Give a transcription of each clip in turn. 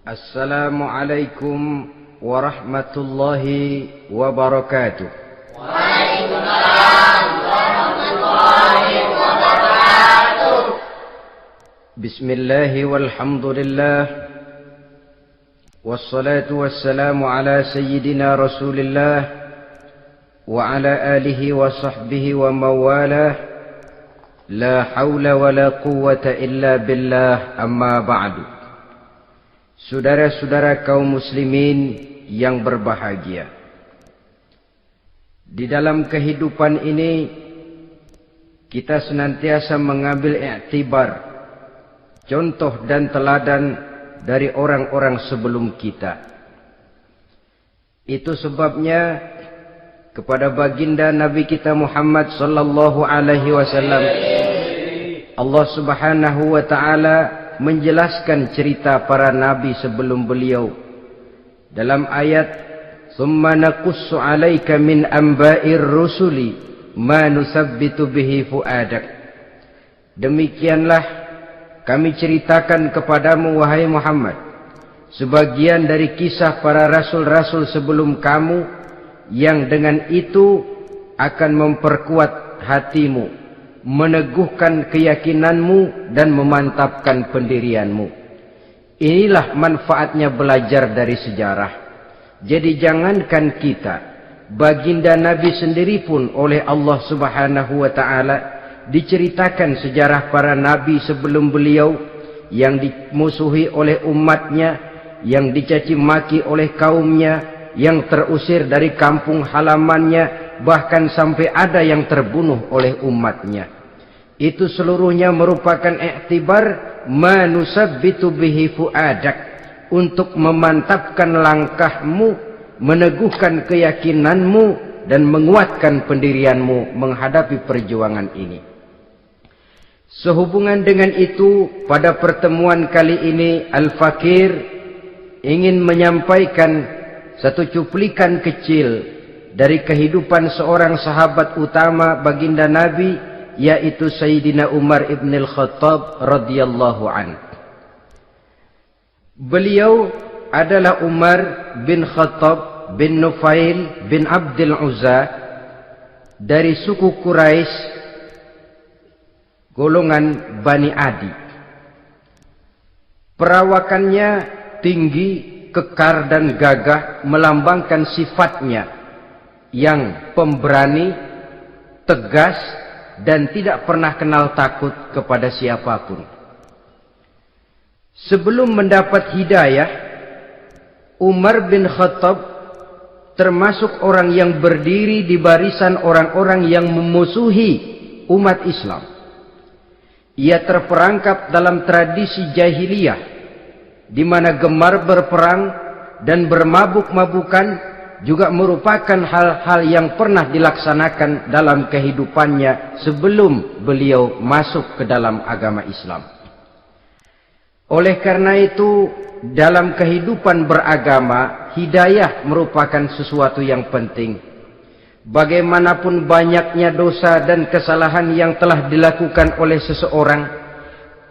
Assalamualaikum warahmatullahi wabarakatuh. Waalaikumsalam warahmatullahi wabarakatuh. Bismillahi walhamdulillah. Wassalatu wassalamu ala sayyidina Rasulillah wa ala alihi wa sahbihi wa mawalah. La hawla wa la quwwata illa billah, amma ba'du. Saudara-saudara kaum muslimin yang berbahagia, di dalam kehidupan ini kita senantiasa mengambil iktibar, contoh dan teladan dari orang-orang sebelum kita. Itu sebabnya kepada baginda Nabi kita Muhammad sallallahu alaihi wasallam Allah Subhanahu wa taala menjelaskan cerita para nabi sebelum beliau dalam ayat "Tsumma naqussu 'alaika min amba'ir rusuli ma nusabbitu bihi fu'adak." Demikianlah kami ceritakan kepadamu wahai Muhammad sebagian dari kisah para rasul-rasul sebelum kamu yang dengan itu akan memperkuat hatimu, meneguhkan keyakinanmu dan memantapkan pendirianmu. Inilah manfaatnya belajar dari sejarah. Jadi jangankan kita, baginda Nabi sendiri pun oleh Allah Subhanahu wa taala diceritakan sejarah para nabi sebelum beliau yang dimusuhi oleh umatnya, yang dicaci maki oleh kaumnya, yang terusir dari kampung halamannya, bahkan sampai ada yang terbunuh oleh umatnya. Itu seluruhnya merupakan iktibar manusabbitu bihi fu'adak, untuk memantapkan langkahmu, meneguhkan keyakinanmu dan menguatkan pendirianmu menghadapi perjuangan ini. Sehubungan dengan itu, pada pertemuan kali ini Al-Fakir ingin menyampaikan satu cuplikan kecil dari kehidupan seorang sahabat utama baginda Nabi, yaitu Sayyidina Umar ibn al-Khattab radhiyallahu an. Beliau adalah Umar bin Khattab bin Nufail bin Abdul Uzza dari suku Quraisy golongan Bani Adi. Perawakannya tinggi, kekar dan gagah, melambangkan sifatnya yang pemberani, tegas, dan tidak pernah kenal takut kepada siapapun. Sebelum mendapat hidayah, Umar bin Khattab termasuk orang yang berdiri di barisan orang-orang yang memusuhi umat Islam. Ia terperangkap dalam tradisi jahiliyah, di mana gemar berperang dan bermabuk-mabukan juga merupakan hal-hal yang pernah dilaksanakan dalam kehidupannya sebelum beliau masuk ke dalam agama Islam. Oleh karena itu, dalam kehidupan beragama, hidayah merupakan sesuatu yang penting. Bagaimanapun banyaknya dosa dan kesalahan yang telah dilakukan oleh seseorang,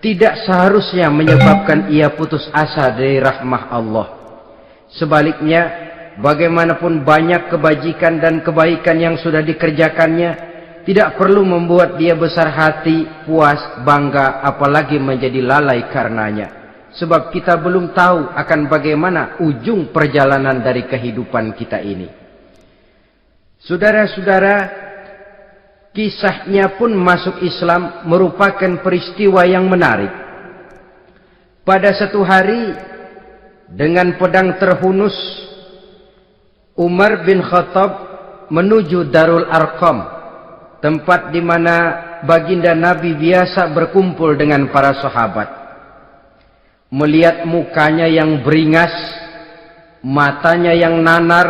tidak seharusnya menyebabkan ia putus asa dari rahmah Allah. Sebaliknya, bagaimanapun banyak kebajikan dan kebaikan yang sudah dikerjakannya, tidak perlu membuat dia besar hati, puas, bangga, apalagi menjadi lalai karenanya. Sebab kita belum tahu akan bagaimana ujung perjalanan dari kehidupan kita ini. Saudara-saudara, kisahnya pun masuk Islam merupakan peristiwa yang menarik. Pada satu hari, dengan pedang terhunus, Umar bin Khattab menuju Darul Arqam, tempat di mana baginda Nabi biasa berkumpul dengan para sahabat. Melihat mukanya yang beringas, matanya yang nanar,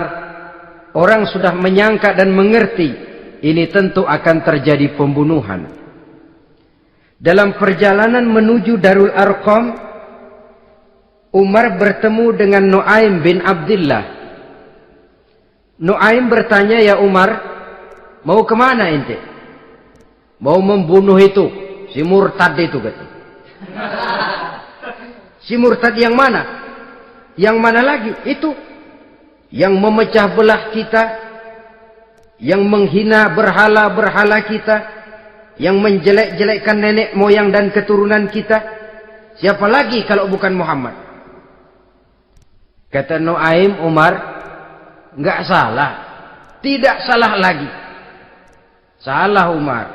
orang sudah menyangka dan mengerti ini tentu akan terjadi pembunuhan. Dalam perjalanan menuju Darul Arqam, Umar bertemu dengan Nu'aim bin Abdullah. Nu'aim bertanya, "Ya Umar, mau kemana ente?" "Mau membunuh itu, si murtad itu," kata. "Si murtad yang mana?" Yang mana lagi? Itu yang memecah belah kita, yang menghina berhala-berhala kita, yang menjelek-jelekkan nenek moyang dan keturunan kita. Siapa lagi kalau bukan Muhammad? Kata Nuaim Umar, enggak salah. Tidak salah lagi. Salah Umar.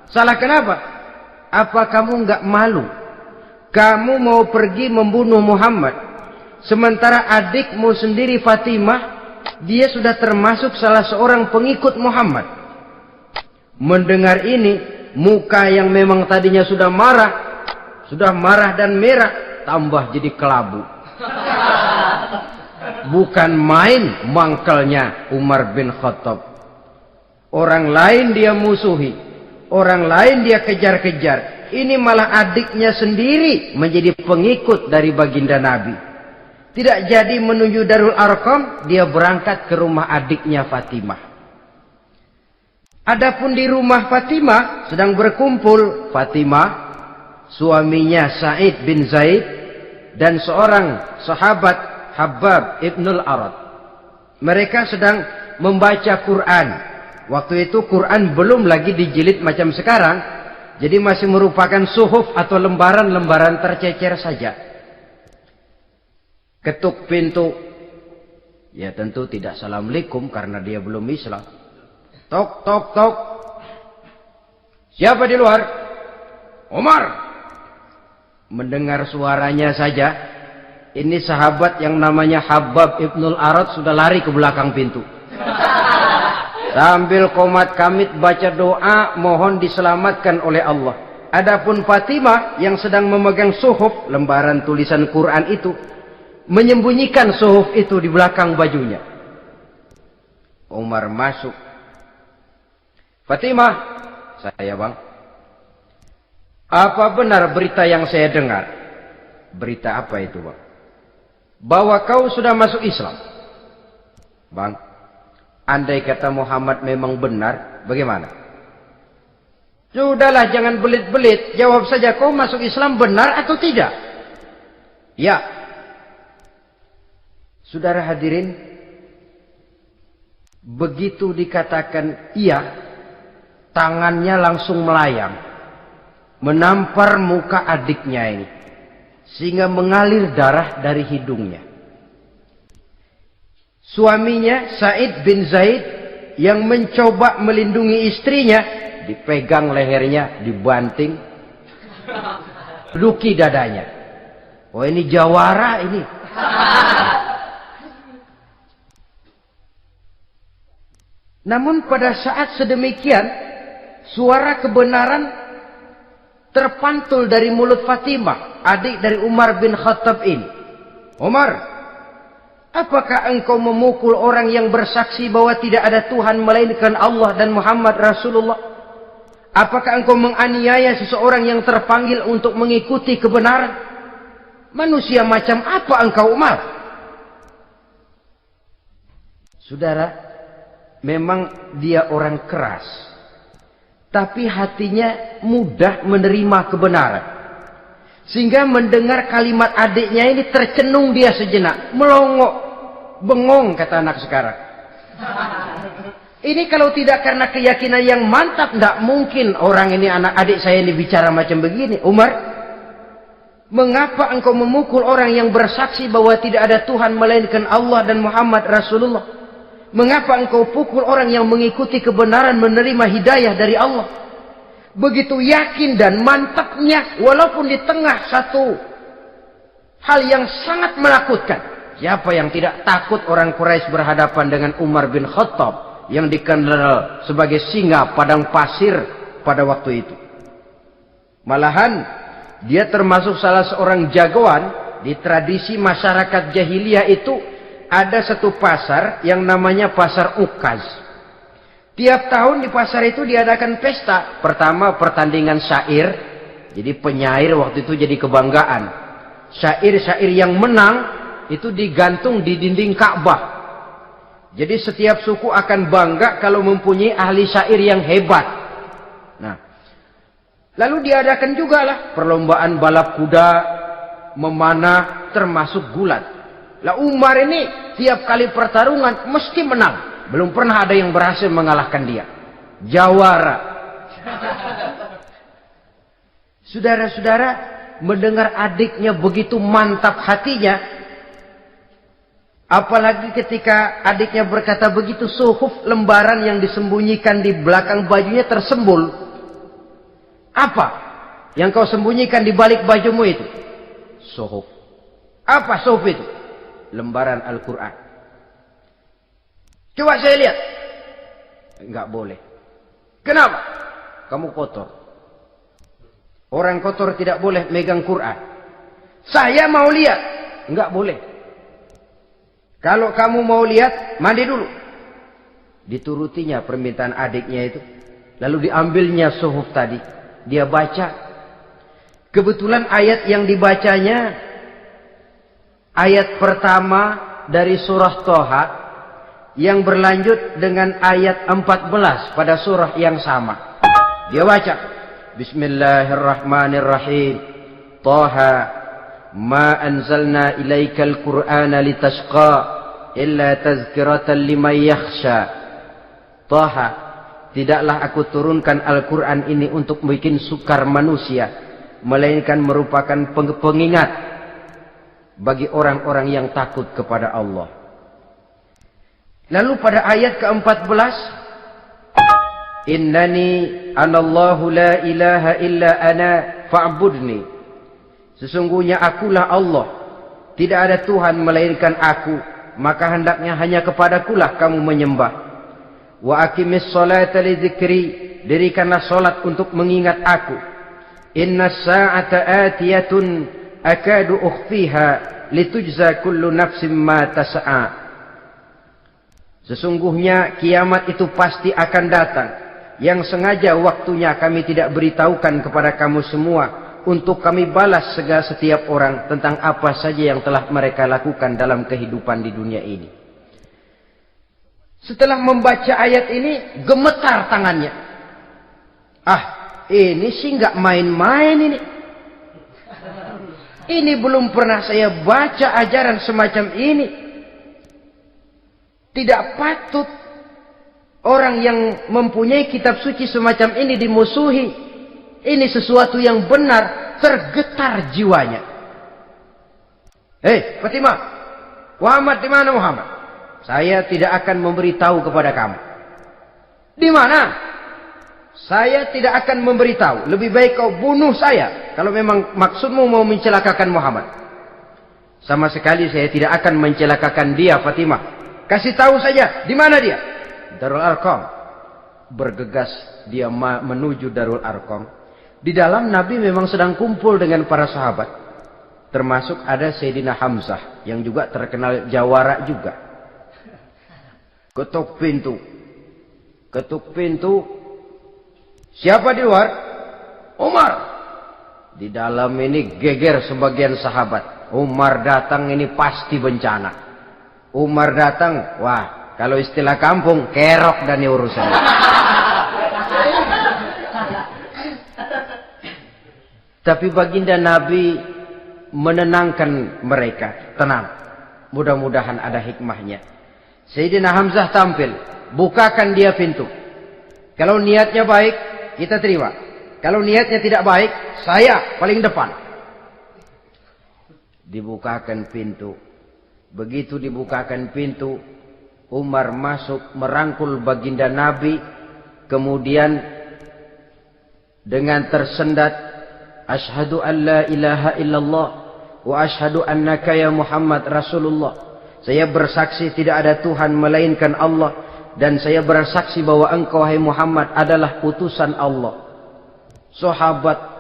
Salah kenapa? Apa kamu enggak malu? Kamu mau pergi membunuh Muhammad, sementara adikmu sendiri Fatimah, dia sudah termasuk salah seorang pengikut Muhammad. Mendengar ini, muka yang memang tadinya sudah marah dan merah, tambah jadi kelabu. Bukan main mangkelnya Umar bin Khattab. Orang lain dia musuhi, orang lain dia kejar-kejar. Ini malah adiknya sendiri menjadi pengikut dari baginda Nabi. Tidak jadi menuju Darul Arqam, dia berangkat ke rumah adiknya Fatimah. Adapun di rumah Fatimah sedang berkumpul Fatimah, suaminya Sa'id bin Zaid, dan seorang sahabat Habbab ibnul Arad. Mereka sedang membaca Quran. Waktu itu Quran belum lagi dijilid macam sekarang, jadi masih merupakan suhuf atau lembaran-lembaran tercecer saja. Ketuk pintu. Ya tentu tidak assalamualaikum karena dia belum Islam. Tok, tok, tok. Siapa di luar? Umar. Mendengar suaranya saja, ini sahabat yang namanya Habbab ibnul Arad sudah lari ke belakang pintu. Sambil komat kamit baca doa mohon diselamatkan oleh Allah. Adapun Fatimah yang sedang memegang suhuf, lembaran tulisan Quran itu, menyembunyikan suhuf itu di belakang bajunya. Umar masuk. Fatimah, saya bang. Apa benar berita yang saya dengar? Berita apa itu bang? Bahwa kau sudah masuk Islam. Bang, andai kata Muhammad memang benar, bagaimana? Sudahlah, jangan belit-belit. Jawab saja, kau masuk Islam benar atau tidak? Ya. Saudara hadirin, begitu dikatakan iya, tangannya langsung melayang, menampar muka adiknya ini, sehingga mengalir darah dari hidungnya. Suaminya Sa'id bin Zaid yang mencoba melindungi istrinya, dipegang lehernya, dibanting, luki dadanya. Oh ini jawara ini. Namun pada saat sedemikian, suara kebenaran terpantul dari mulut Fatimah, adik dari Umar bin Khattab ini. Umar, apakah engkau memukul orang yang bersaksi bahwa tidak ada Tuhan melainkan Allah dan Muhammad Rasulullah? Apakah engkau menganiaya seseorang yang terpanggil untuk mengikuti kebenaran? Manusia macam apa engkau, Umar? Saudara, memang dia orang keras, tapi hatinya mudah menerima kebenaran. Sehingga mendengar kalimat adiknya ini tercenung dia sejenak, melongo, bengong kata anak sekarang. Ini kalau tidak karena keyakinan yang mantap, tidak mungkin orang ini, anak adik saya ini bicara macam begini. Umar, mengapa engkau memukul orang yang bersaksi bahwa tidak ada Tuhan melainkan Allah dan Muhammad Rasulullah? Mengapa engkau pukul orang yang mengikuti kebenaran, menerima hidayah dari Allah? Begitu yakin dan mantapnya, walaupun di tengah satu hal yang sangat menakutkan. Siapa yang tidak takut orang Quraisy berhadapan dengan Umar bin Khattab yang dikenal sebagai singa padang pasir pada waktu itu? Malahan dia termasuk salah seorang jagoan di tradisi masyarakat jahiliyah itu. Ada satu pasar yang namanya pasar Ukaz. Tiap tahun di pasar itu diadakan pesta. Pertama pertandingan syair. Jadi penyair waktu itu jadi kebanggaan. Syair-syair yang menang itu digantung di dinding Ka'bah. Jadi setiap suku akan bangga kalau mempunyai ahli syair yang hebat. Nah, lalu diadakan juga lah perlombaan balap kuda, memanah, termasuk gulat. Lah Umar ini tiap kali pertarungan mesti menang. Belum pernah ada yang berhasil mengalahkan dia. Jawara. Saudara-saudara, mendengar adiknya begitu mantap hatinya, apalagi ketika adiknya berkata begitu, suhuf, lembaran yang disembunyikan di belakang bajunya tersembul. Apa yang kau sembunyikan di balik bajumu itu? Suhuf. Apa suhuf itu? Lembaran Al-Quran. Coba saya lihat. Enggak boleh. Kenapa? Kamu kotor. Orang kotor tidak boleh megang Quran. Saya mau lihat. Enggak boleh. Kalau kamu mau lihat, mandi dulu. Diturutinya permintaan adiknya itu. Lalu diambilnya suhuf tadi. Dia baca. Kebetulan ayat yang dibacanya, ayat pertama dari surah Toha, yang berlanjut dengan ayat 14 pada surah yang sama. Dia baca. Bismillahirrahmanirrahim. Toha. Ma anzalna ilaikal Qur'ana litashqa illa tazkiratan liman yakhsha. Taha, tidaklah aku turunkan Al-Quran ini untuk bikin sukar manusia, melainkan merupakan pengingat bagi orang-orang yang takut kepada Allah. Lalu pada ayat ke-14, Innani anallahu la ilaha illa ana fa'budni. Sesungguhnya akulah Allah, tidak ada Tuhan melainkan aku, maka hendaknya hanya kepadakulah kamu menyembah. Wa aqimis sholata li dzikri, dirikanlah salat untuk mengingat aku. Inna sa'ata atiyatun akadu ukhfiha litujza kullu nafsin ma tas'a. Sesungguhnya kiamat itu pasti akan datang, yang sengaja waktunya kami tidak beritahukan kepada kamu semua, untuk kami balas segala setiap orang tentang apa saja yang telah mereka lakukan dalam kehidupan di dunia ini. Setelah membaca ayat ini, gemetar tangannya. Ah, ini sih nggak main-main ini. Ini belum pernah saya baca ajaran semacam ini. Tidak patut orang yang mempunyai kitab suci semacam ini dimusuhi. Ini sesuatu yang benar, tergetar jiwanya. Hei, Fatimah, Muhammad di mana Muhammad? Saya tidak akan memberitahu kepada kamu. Di mana? Saya tidak akan memberitahu. Lebih baik kau bunuh saya kalau memang maksudmu mau mencelakakan Muhammad. Sama sekali saya tidak akan mencelakakan dia, Fatimah. Kasih tahu saja, di mana dia? Darul Arqam. Bergegas dia menuju Darul Arqam. Di dalam Nabi memang sedang kumpul dengan para sahabat. Termasuk ada Sayyidina Hamzah yang juga terkenal jawara juga. Ketuk pintu. Ketuk pintu. Siapa di luar? Umar. Di dalam ini geger sebagian sahabat. Umar datang ini pasti bencana. Umar datang, wah, kalau istilah kampung, kerok dan urusan. Tapi baginda Nabi menenangkan mereka. Tenang. Mudah-mudahan ada hikmahnya. Sayyidina Hamzah tampil. Bukakan dia pintu. Kalau niatnya baik, kita terima. Kalau niatnya tidak baik, saya paling depan. Dibukakan pintu. Begitu dibukakan pintu, Umar masuk merangkul baginda Nabi. Kemudian dengan tersendat, Ashhadu an la ilaha illallah wa ashhadu annaka ya Muhammad Rasulullah. Saya bersaksi tidak ada Tuhan melainkan Allah, dan saya bersaksi bahwa engkau hai Muhammad adalah utusan Allah. Sahabat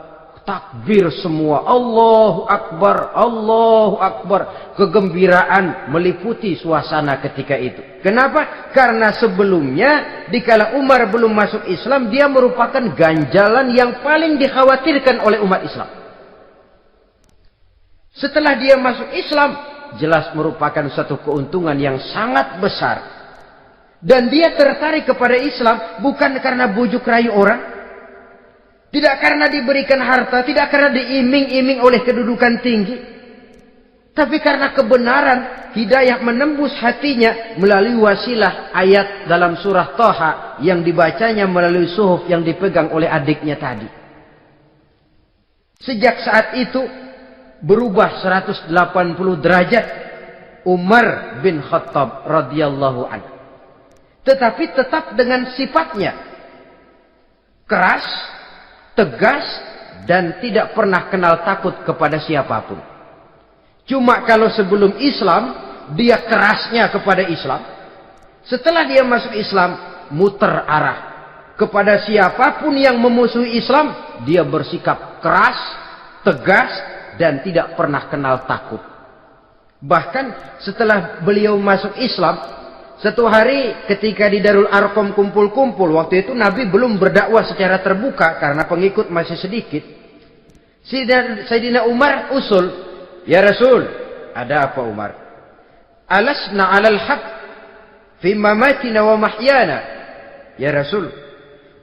takbir semua. Allahu Akbar, Allahu Akbar. Kegembiraan meliputi suasana ketika itu. Kenapa? Karena sebelumnya dikala Umar belum masuk Islam, dia merupakan ganjalan yang paling dikhawatirkan oleh umat Islam. Setelah dia masuk Islam, jelas merupakan satu keuntungan yang sangat besar. Dan dia tertarik kepada Islam bukan karena bujuk rayu orang, tidak karena diberikan harta, tidak karena diiming-iming oleh kedudukan tinggi, Tapi karena kebenaran, hidayah menembus hatinya melalui wasilah ayat dalam surah Thaha yang dibacanya melalui suhuf yang dipegang oleh adiknya tadi. Sejak saat itu berubah 180 derajat Umar bin Khattab radhiyallahu anhu. Tetapi tetap dengan sifatnya keras, tegas, dan tidak pernah kenal takut kepada siapapun. Cuma kalau sebelum Islam, dia kerasnya kepada Islam. Setelah dia masuk Islam, muter arah. Kepada siapapun yang memusuhi Islam, dia bersikap keras, tegas, dan tidak pernah kenal takut. Bahkan setelah beliau masuk Islam, satu hari ketika di Darul Arqam kumpul-kumpul, waktu itu Nabi belum berdakwah secara terbuka karena pengikut masih sedikit. Sayyidina Umar usul, "Ya Rasul, ada apa Umar? Alasna 'alal haq fi mamatina wa mahyana." Ya Rasul,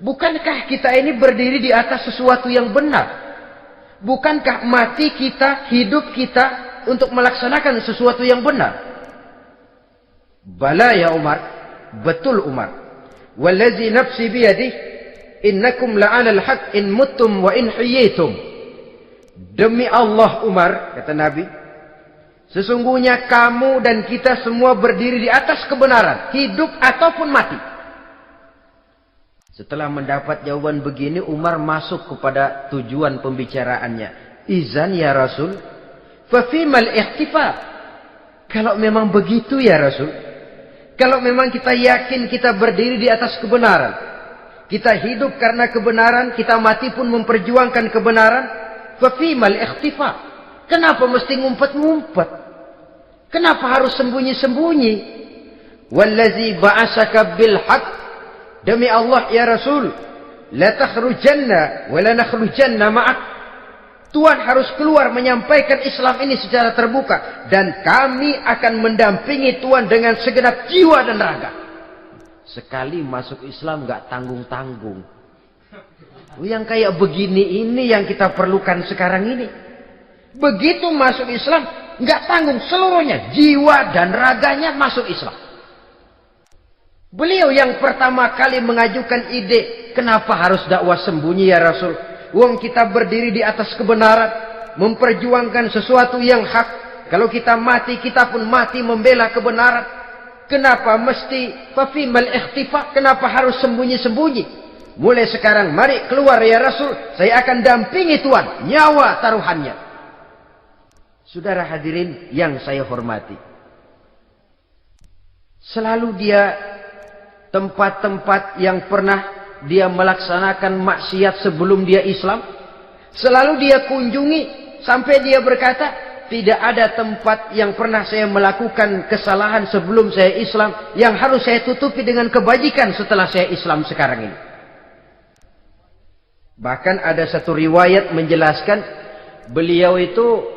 bukankah kita ini berdiri di atas sesuatu yang benar? Bukankah mati kita, hidup kita untuk melaksanakan sesuatu yang benar? Bala ya Umar, betul Umar. Wallazi nafsi biyadih, innakum la'alal haq in muttum wa in hiyitum. Demi Allah Umar, kata Nabi, sesungguhnya kamu dan kita semua berdiri di atas kebenaran, hidup ataupun mati. Setelah mendapat jawaban begini, Umar masuk kepada tujuan pembicaraannya. Izan ya Rasul, fafimal ihtifal. Kalau memang begitu ya Rasul, kalau memang kita yakin kita berdiri di atas kebenaran, kita hidup karena kebenaran, kita mati pun memperjuangkan kebenaran, fafimal ikhtifa. Kenapa mesti ngumpet-ngumpet? Kenapa harus sembunyi-sembunyi? Wallazi ba'asaka bil haq, demi Allah ya Rasul, la takhrujanna wa la nakhrujanna ma'ak. Tuhan harus keluar menyampaikan Islam ini secara terbuka, dan kami akan mendampingi Tuhan dengan segenap jiwa dan raga. Sekali masuk Islam gak tanggung-tanggung. Yang kayak begini ini yang kita perlukan sekarang ini. Begitu masuk Islam, nggak tanggung seluruhnya, jiwa dan raganya masuk Islam. Beliau yang pertama kali mengajukan ide, kenapa harus dakwah sembunyi ya Rasul? Wong kita berdiri di atas kebenaran, memperjuangkan sesuatu yang hak. Kalau kita mati, kita pun mati membela kebenaran. Kenapa mesti fafimal ikhtifa? Kenapa harus sembunyi-sembunyi? Mulai sekarang mari keluar ya Rasul, saya akan dampingi Tuhan, nyawa taruhannya. Saudara hadirin yang saya hormati, selalu dia tempat-tempat yang pernah dia melaksanakan maksiat sebelum dia Islam, selalu dia kunjungi sampai dia berkata, tidak ada tempat yang pernah saya melakukan kesalahan sebelum saya Islam yang harus saya tutupi dengan kebajikan setelah saya Islam sekarang ini. Bahkan ada satu riwayat menjelaskan beliau itu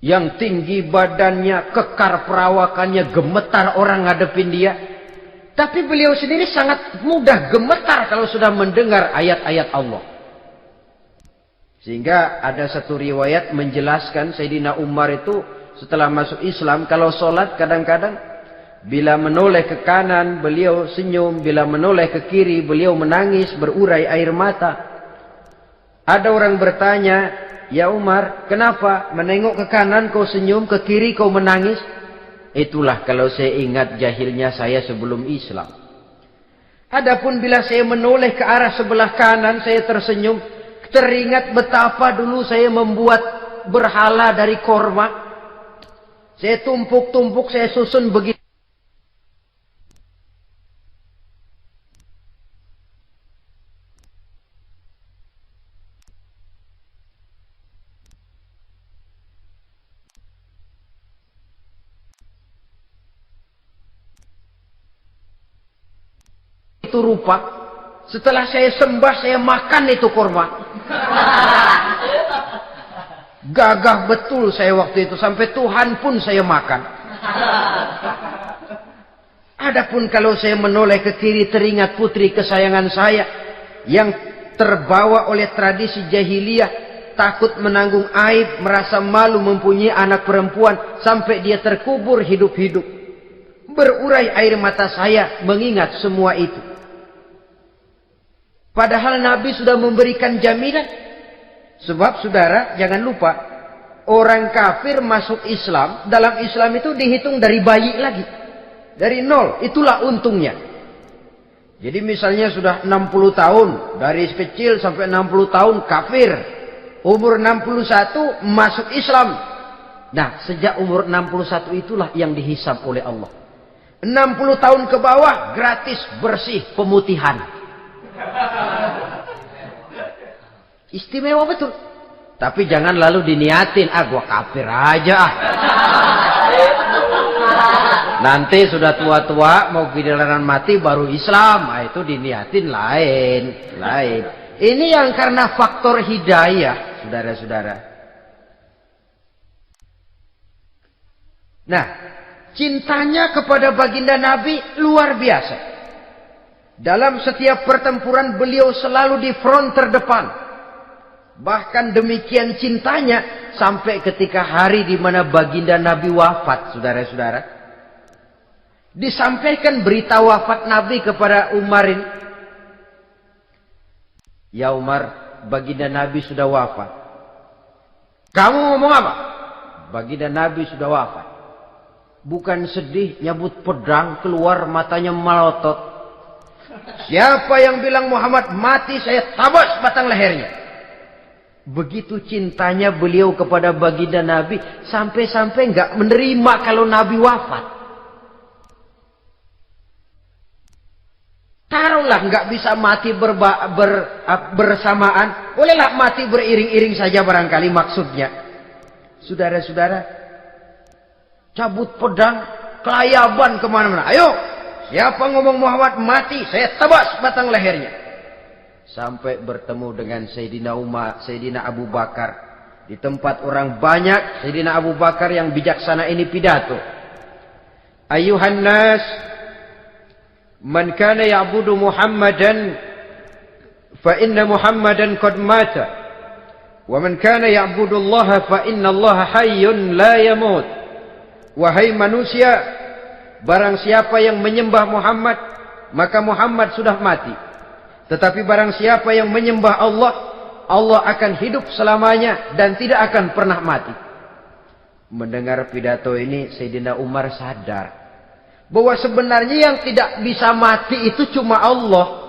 yang tinggi badannya, kekar perawakannya, gemetar orang ngadepin dia. Tapi beliau sendiri sangat mudah gemetar kalau sudah mendengar ayat-ayat Allah. Sehingga ada satu riwayat menjelaskan Sayyidina Umar itu setelah masuk Islam, kalau sholat kadang-kadang bila menoleh ke kanan beliau senyum, bila menoleh ke kiri beliau menangis berurai air mata. Ada orang bertanya, ya Umar, kenapa menengok ke kanan kau senyum, ke kiri kau menangis? Itulah kalau saya ingat jahilnya saya sebelum Islam. Adapun bila saya menoleh ke arah sebelah kanan saya tersenyum, teringat betapa dulu saya membuat berhala dari korma. Saya tumpuk-tumpuk, saya susun begitu. Itu rupa. Setelah saya sembah, saya makan itu kurma. Gagah betul saya waktu itu, sampai Tuhan pun saya makan. Adapun kalau saya menoleh ke kiri, teringat putri kesayangan saya yang terbawa oleh tradisi jahiliyah, takut menanggung aib, merasa malu mempunyai anak perempuan sampai dia terkubur hidup-hidup. Berurai air mata saya mengingat semua itu. Padahal Nabi sudah memberikan jaminan. Sebab saudara, jangan lupa, orang kafir masuk Islam, dalam Islam itu dihitung dari bayi lagi. Dari nol, itulah untungnya. Jadi misalnya sudah 60 tahun, dari kecil sampai 60 tahun kafir. Umur 61 masuk Islam. Nah, sejak umur 61 itulah yang dihisab oleh Allah. 60 tahun ke bawah gratis bersih pemutihan. Istimewa betul. Tapi jangan lalu diniatin, gua kafir aja ah. Nanti sudah tua-tua mau giliran mati baru Islam, itu diniatin lain. Ini yang karena faktor hidayah, saudara-saudara. Nah, cintanya kepada baginda Nabi luar biasa. Dalam setiap pertempuran beliau selalu di front terdepan. Bahkan demikian cintanya sampai ketika hari di mana baginda Nabi wafat, saudara-saudara. Disampaikan berita wafat Nabi kepada Umar ini. Ya Umar, baginda Nabi sudah wafat. Kamu ngomong apa? Baginda Nabi sudah wafat. Bukan sedih, nyabut pedang, keluar matanya melotot. Siapa yang bilang Muhammad mati, saya tabas batang lehernya. Begitu cintanya beliau kepada baginda Nabi, sampai-sampai nggak menerima kalau Nabi wafat. Taruhlah nggak bisa mati bersamaan, bolehlah mati beriring-iring saja barangkali maksudnya. Saudara-saudara, cabut pedang, kelayaban kemana-mana. Ayo, siapa ngomong Muhammad mati, saya tebas batang lehernya. Sampai bertemu dengan Sayyidina Umar, Sayyidina Abu Bakar. Di tempat orang banyak, Sayyidina Abu Bakar yang bijaksana ini pidato. Ayuhan nas, man kana ya'budu Muhammadan fa inna Muhammadan qad mata. Wa man kana ya'budu Allah fa inna Allah hayyun la yamut. Wahai manusia, barang siapa yang menyembah Muhammad, maka Muhammad sudah mati. Tetapi barang siapa yang menyembah Allah, Allah akan hidup selamanya dan tidak akan pernah mati. Mendengar pidato ini, Sayyidina Umar sadar bahwa sebenarnya yang tidak bisa mati itu cuma Allah.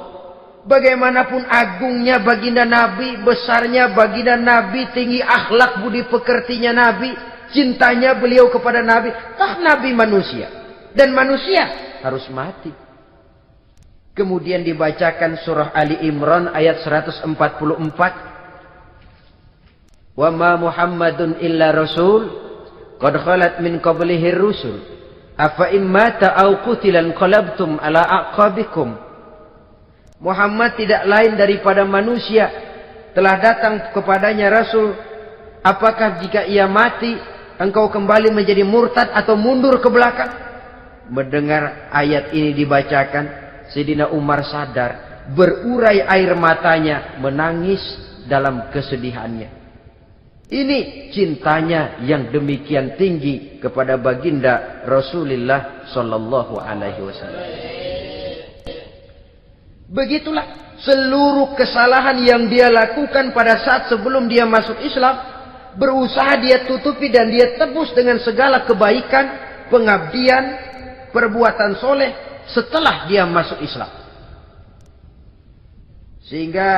Bagaimanapun agungnya baginda Nabi, besarnya baginda Nabi, tinggi akhlak budi pekertinya Nabi, cintanya beliau kepada Nabi, toh Nabi manusia. Dan manusia harus mati. Kemudian dibacakan surah Ali Imran ayat 144. Wa ma Muhammadun illa rasul qad khalat min qablihi rusul afa immata aw qutilan qalabtum ala aqabikum. Muhammad tidak lain daripada manusia, telah datang kepadanya rasul. Apakah jika ia mati engkau kembali menjadi murtad atau mundur ke belakang? Mendengar ayat ini dibacakan, Sayyidina Umar sadar, berurai air matanya, menangis dalam kesedihannya. Ini cintanya yang demikian tinggi kepada baginda Rasulullah sallallahu alaihi wasallam. Begitulah seluruh kesalahan yang dia lakukan pada saat sebelum dia masuk Islam, berusaha dia tutupi dan dia tebus dengan segala kebaikan, pengabdian, perbuatan soleh setelah dia masuk Islam. Sehingga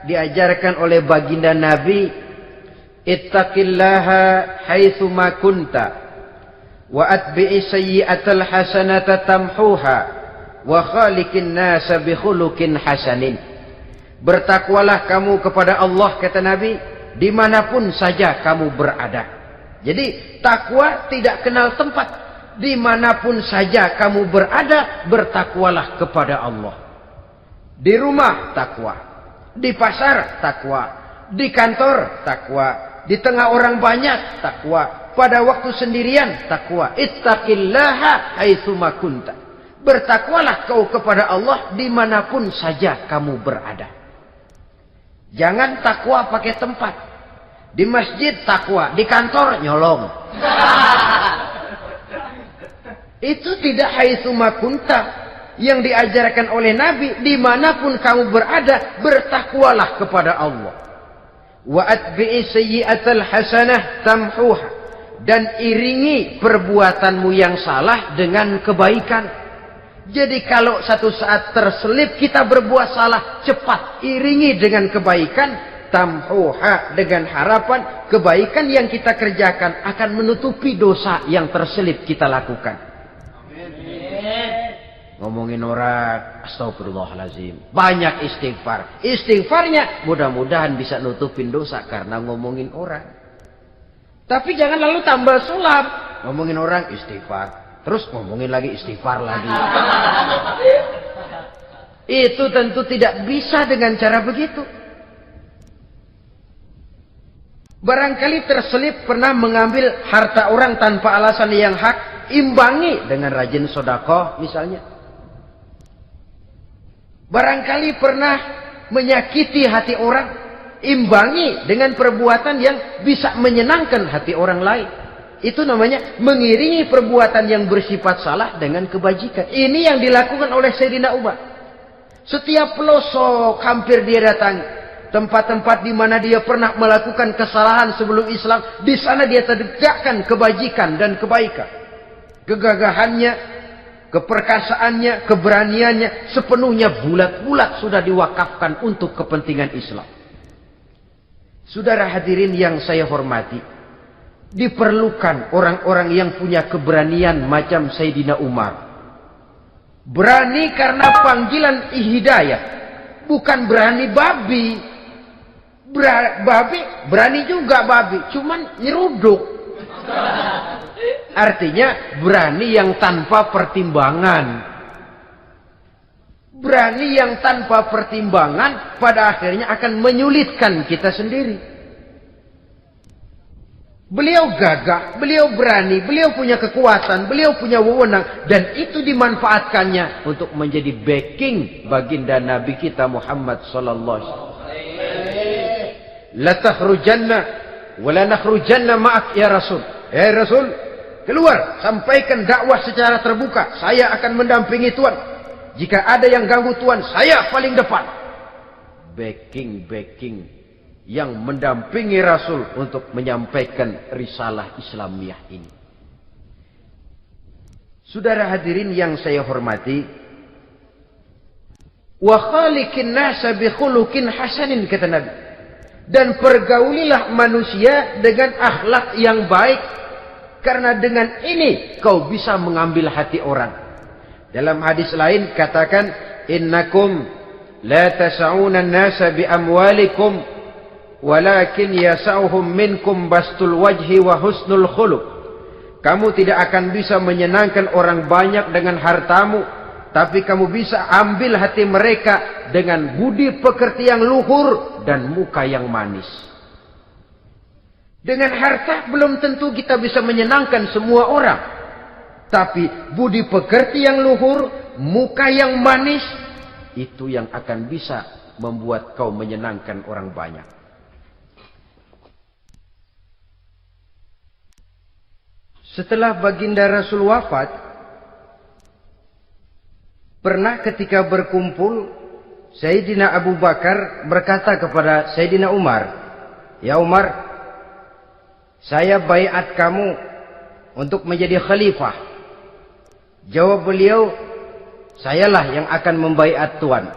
diajarkan oleh baginda Nabi, ittaqillaha haitsu ma kunta wa atbi'i sayyi'atal hasanata tamhuha wa khaliqin nasa bi khuluqin hasanin. Bertakwalah kamu kepada Allah, kata Nabi, dimanapun saja kamu berada. Jadi takwa tidak kenal tempat. Dimanapun saja kamu berada, bertakwalah kepada Allah. Di rumah takwa, di pasar takwa, di kantor takwa, di tengah orang banyak takwa, pada waktu sendirian takwa. Ittaqillaha haitsu ma kunta. Bertakwalah kau kepada Allah dimanapun saja kamu berada. Jangan takwa pakai tempat. Di masjid takwa, di kantor nyolong. Itu tidak haitsu makunta. Yang diajarkan oleh Nabi, dimanapun kamu berada, bertakwalah kepada Allah. Wa atbi'i sayyi'atal hasanah tamhuha. Dan iringi perbuatanmu yang salah dengan kebaikan. Jadi kalau satu saat terselip kita berbuat salah, cepat iringi dengan kebaikan. Tamhuha, dengan harapan kebaikan yang kita kerjakan akan menutupi dosa yang terselip kita lakukan. Ngomongin orang, astagfirullahaladzim. Banyak istighfar. Istighfarnya mudah-mudahan bisa nutupin dosa karena ngomongin orang. Tapi jangan lalu tambah sulap. Ngomongin orang istighfar. Terus ngomongin lagi istighfar lagi. Itu tentu tidak bisa dengan cara begitu. Barangkali terselip pernah mengambil harta orang tanpa alasan yang hak. Imbangi dengan rajin sedekah misalnya. Barangkali pernah menyakiti hati orang, imbangi dengan perbuatan yang bisa menyenangkan hati orang lain. Itu namanya mengiringi perbuatan yang bersifat salah dengan kebajikan. Ini yang dilakukan oleh Sayyidina Umar. Setiap pelosok hampir dia datangi. Tempat-tempat di mana dia pernah melakukan kesalahan sebelum Islam, di sana dia tegakkan kebajikan dan kebaikan. Kegagahannya, keperkasaannya, keberaniannya sepenuhnya bulat-bulat sudah diwakafkan untuk kepentingan Islam. Saudara hadirin yang saya hormati, diperlukan orang-orang yang punya keberanian macam Sayyidina Umar. Berani karena panggilan hidayah, bukan berani babi. Babi berani juga babi, cuman nyeruduk. Artinya berani yang tanpa pertimbangan. Berani yang tanpa pertimbangan pada akhirnya akan menyulitkan kita sendiri. Beliau gagah, beliau berani, beliau punya kekuatan, beliau punya wewenang. Dan itu dimanfaatkannya untuk menjadi backing baginda Nabi kita Muhammad sallallahu alaihi wasallam. La takhrujanna wa la nakhrujanna ma'ak ya Rasul. Ya Rasul, keluar, sampaikan dakwah secara terbuka. Saya akan mendampingi Tuhan. Jika ada yang ganggu Tuhan, saya paling depan. Backing yang mendampingi Rasul untuk menyampaikan risalah Islamiyah ini. Saudara hadirin yang saya hormati, wa khaliqin nasa bi khuluqin hasanin, kata Nabi. Dan pergaulilah manusia dengan akhlak yang baik. Karena dengan ini kau bisa mengambil hati orang. Dalam hadis lain katakan, innakum la tas'una an-nasa bi amwalikum walakin yas'uhum minkum bastul wajhi wa husnul khuluq. Kamu tidak akan bisa menyenangkan orang banyak dengan hartamu, tapi kamu bisa ambil hati mereka dengan budi pekerti yang luhur dan muka yang manis. Dengan harta belum tentu kita bisa menyenangkan semua orang. Tapi budi pekerti yang luhur, muka yang manis, itu yang akan bisa membuat kau menyenangkan orang banyak. Setelah baginda Rasul wafat, pernah ketika berkumpul, Sayyidina Abu Bakar berkata kepada Sayyidina Umar, "Ya Umar, saya baiat kamu untuk menjadi khalifah." Jawab beliau, "Sayalah yang akan membaiat Tuan.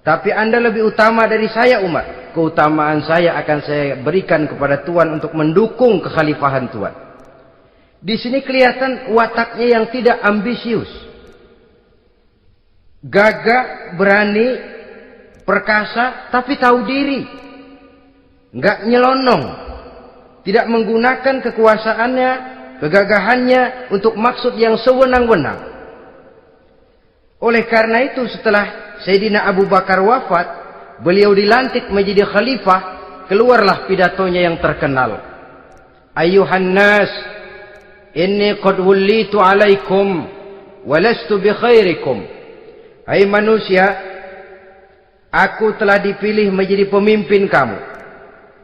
Tapi Anda lebih utama dari saya Umar. Keutamaan saya akan saya berikan kepada Tuan untuk mendukung kekhalifahan Tuan." Di sini kelihatan wataknya yang tidak ambisius. Gagah, berani, perkasa, tapi tahu diri. Enggak nyelonong. Tidak menggunakan kekuasaannya, kegagahannya untuk maksud yang sewenang-wenang. Oleh karena itu setelah Sayyidina Abu Bakar wafat, beliau dilantik menjadi khalifah, keluarlah pidatonya yang terkenal. Ayuhan nas, inni qad wullitu alaikum walastu bi khairikum. Hai manusia, aku telah dipilih menjadi pemimpin kamu.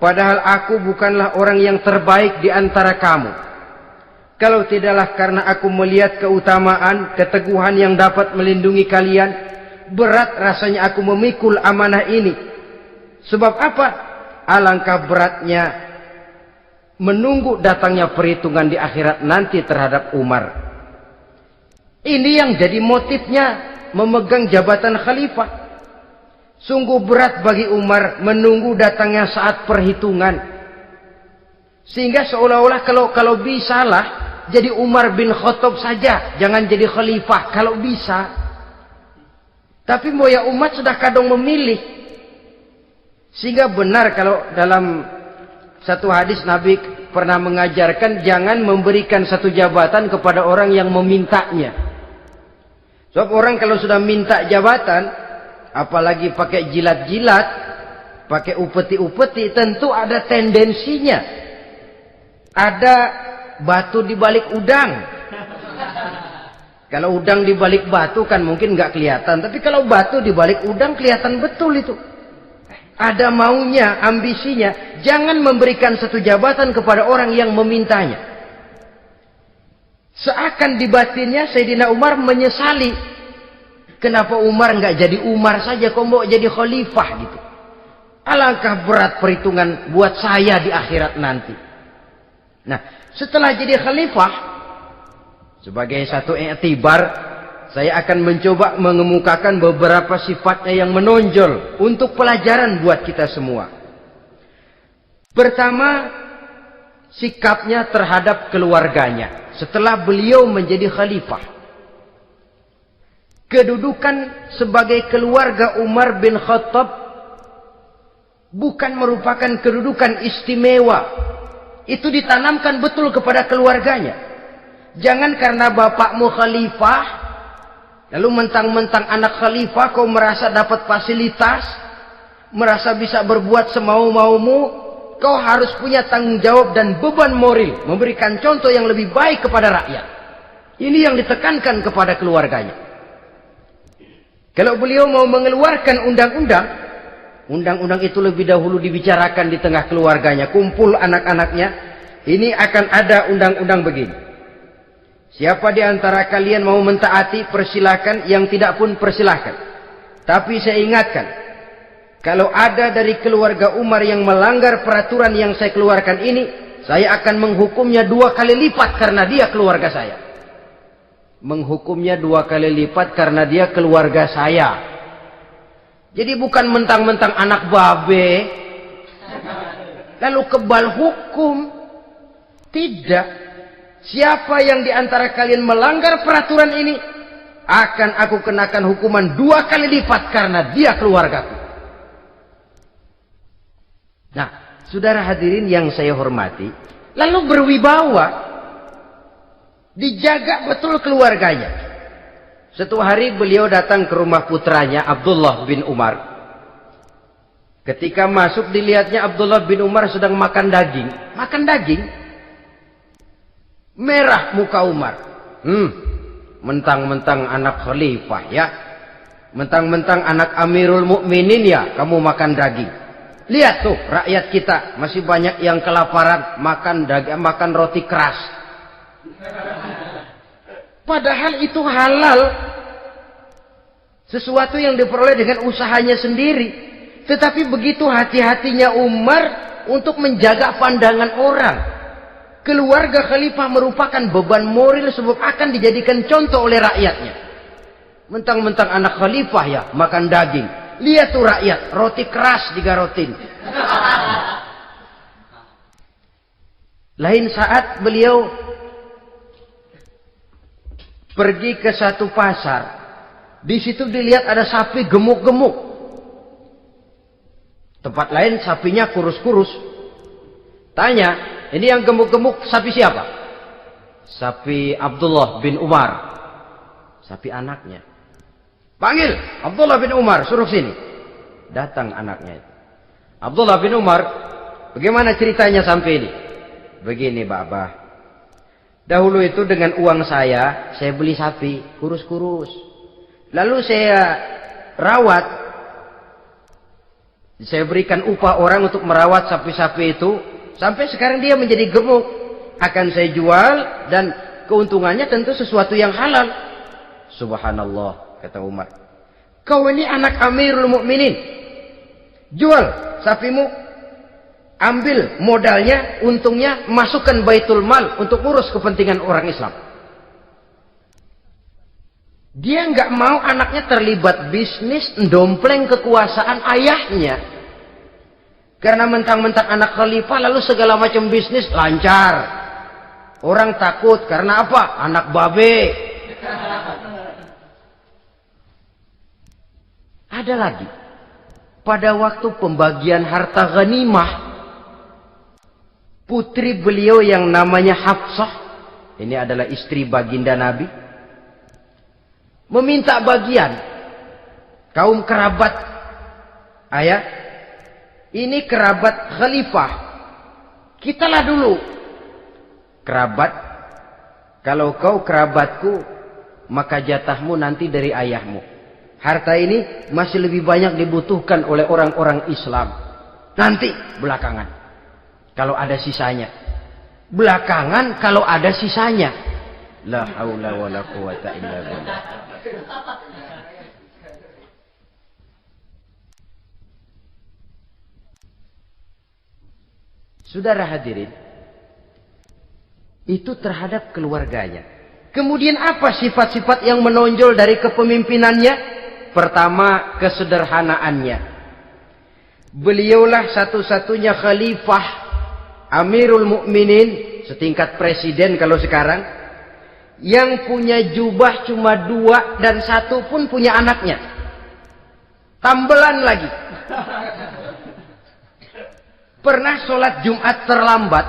padahal aku bukanlah orang yang terbaik di antara kamu. Kalau tidaklah karena aku melihat keutamaan, keteguhan yang dapat melindungi kalian, berat rasanya aku memikul amanah ini. Sebab apa? Alangkah beratnya menunggu datangnya perhitungan di akhirat nanti terhadap Umar. Ini yang jadi motifnya memegang jabatan khalifah. Sungguh berat bagi Umar menunggu datangnya saat perhitungan. Sehingga seolah-olah kalau bisalah jadi Umar bin Khattab saja, jangan jadi khalifah kalau bisa. Tapi moya umat sudah kadang memilih. Sehingga benar kalau dalam satu hadis Nabi pernah mengajarkan jangan memberikan satu jabatan kepada orang yang memintanya. Sebab orang kalau sudah minta jabatan, apalagi pakai jilat-jilat, pakai upeti-upeti, tentu ada tendensinya. Ada batu di balik udang. Kalau udang di balik batu kan mungkin nggak kelihatan, tapi kalau batu di balik udang kelihatan betul itu. Ada maunya, ambisinya. Jangan memberikan satu jabatan kepada orang yang memintanya. Seakan di batinnya Sayyidina Umar menyesali. Kenapa Umar nggak jadi Umar saja, kok mau jadi khalifah gitu. Alangkah berat perhitungan buat saya di akhirat nanti. Nah, setelah jadi khalifah, sebagai satu i'tibar, saya akan mencoba mengemukakan beberapa sifatnya yang menonjol untuk pelajaran buat kita semua. Pertama, sikapnya terhadap keluarganya setelah beliau menjadi khalifah. Kedudukan sebagai keluarga Umar bin Khattab bukan merupakan kedudukan istimewa. Itu ditanamkan betul kepada keluarganya. Jangan karena bapakmu khalifah, lalu mentang-mentang anak khalifah kau merasa dapat fasilitas, merasa bisa berbuat semau-maumu, kau harus punya tanggung jawab dan beban moral, memberikan contoh yang lebih baik kepada rakyat. Ini yang ditekankan kepada keluarganya. Kalau beliau mau mengeluarkan undang-undang, undang-undang itu lebih dahulu dibicarakan di tengah keluarganya, kumpul anak-anaknya, ini akan ada undang-undang begini. Siapa di antara kalian mau mentaati, persilakan, yang tidak pun persilakan. Tapi saya ingatkan, kalau ada dari keluarga Umar yang melanggar peraturan yang saya keluarkan ini, saya akan menghukumnya 2 kali lipat karena dia keluarga saya. Menghukumnya 2 kali lipat karena dia keluarga saya. Jadi bukan mentang-mentang anak babe, lalu kebal hukum. Tidak. Siapa yang di antara kalian melanggar peraturan ini, akan aku kenakan hukuman 2 kali lipat karena dia keluargaku. Nah, saudara hadirin yang saya hormati, lalu berwibawa, dijaga betul keluarganya. Suatu hari beliau datang ke rumah putranya Abdullah bin Umar. Ketika masuk dilihatnya Abdullah bin Umar sedang makan daging. Makan daging. Merah muka Umar. Mentang-mentang anak khalifah ya. Mentang-mentang anak Amirul Mukminin ya, kamu makan daging. Lihat tuh rakyat kita masih banyak yang kelaparan, makan daging, makan roti keras. Padahal itu halal. Sesuatu yang diperoleh dengan usahanya sendiri. Tetapi begitu hati-hatinya Umar untuk menjaga pandangan orang. Keluarga khalifah merupakan beban moral sebab akan dijadikan contoh oleh rakyatnya. Mentang-mentang anak khalifah ya, makan daging. Lihat tuh rakyat, roti keras digarotin. Lain saat beliau pergi ke satu pasar. Di situ dilihat ada sapi gemuk-gemuk. Tempat lain sapinya kurus-kurus. Tanya, ini yang gemuk-gemuk sapi siapa? Sapi Abdullah bin Umar. Sapi anaknya. Panggil Abdullah bin Umar, suruh sini. Datang anaknya itu. Abdullah bin Umar, bagaimana ceritanya sampai ini? Begini, Bapak. Dahulu itu dengan uang saya beli sapi kurus-kurus. Lalu saya rawat. Saya berikan upah orang untuk merawat sapi-sapi itu. Sampai sekarang dia menjadi gemuk. Akan saya jual dan keuntungannya tentu sesuatu yang halal. Subhanallah, kata Umar. Kau ini anak Amirul Mukminin. Jual sapimu. Ambil modalnya, untungnya, masukkan Baitul Mal untuk urus kepentingan orang Islam. Dia nggak mau anaknya terlibat bisnis, ndompleng kekuasaan ayahnya. Karena mentang-mentang anak khalifah lalu segala macam bisnis lancar. Orang takut karena apa? Anak babe. Ada lagi. Pada waktu pembagian harta ghanimah, putri beliau yang namanya Hafsah, ini adalah istri baginda Nabi, meminta bagian. Kaum kerabat ayah, ini kerabat khalifah, kitalah dulu kerabat. Kalau kau kerabatku, maka jatahmu nanti dari ayahmu. Harta ini masih lebih banyak dibutuhkan oleh orang-orang Islam. Nanti belakangan kalau ada sisanya. Belakangan kalau ada sisanya. La haula wala quwata illa billah. Saudara hadirin, itu terhadap keluarganya. Kemudian apa sifat-sifat yang menonjol dari kepemimpinannya? Pertama, kesederhanaannya. Beliaulah satu-satunya khalifah, Amirul Mukminin, setingkat presiden kalau sekarang, yang punya jubah cuma 2 dan 1 pun punya anaknya. Tambelan lagi. Pernah sholat Jumat terlambat.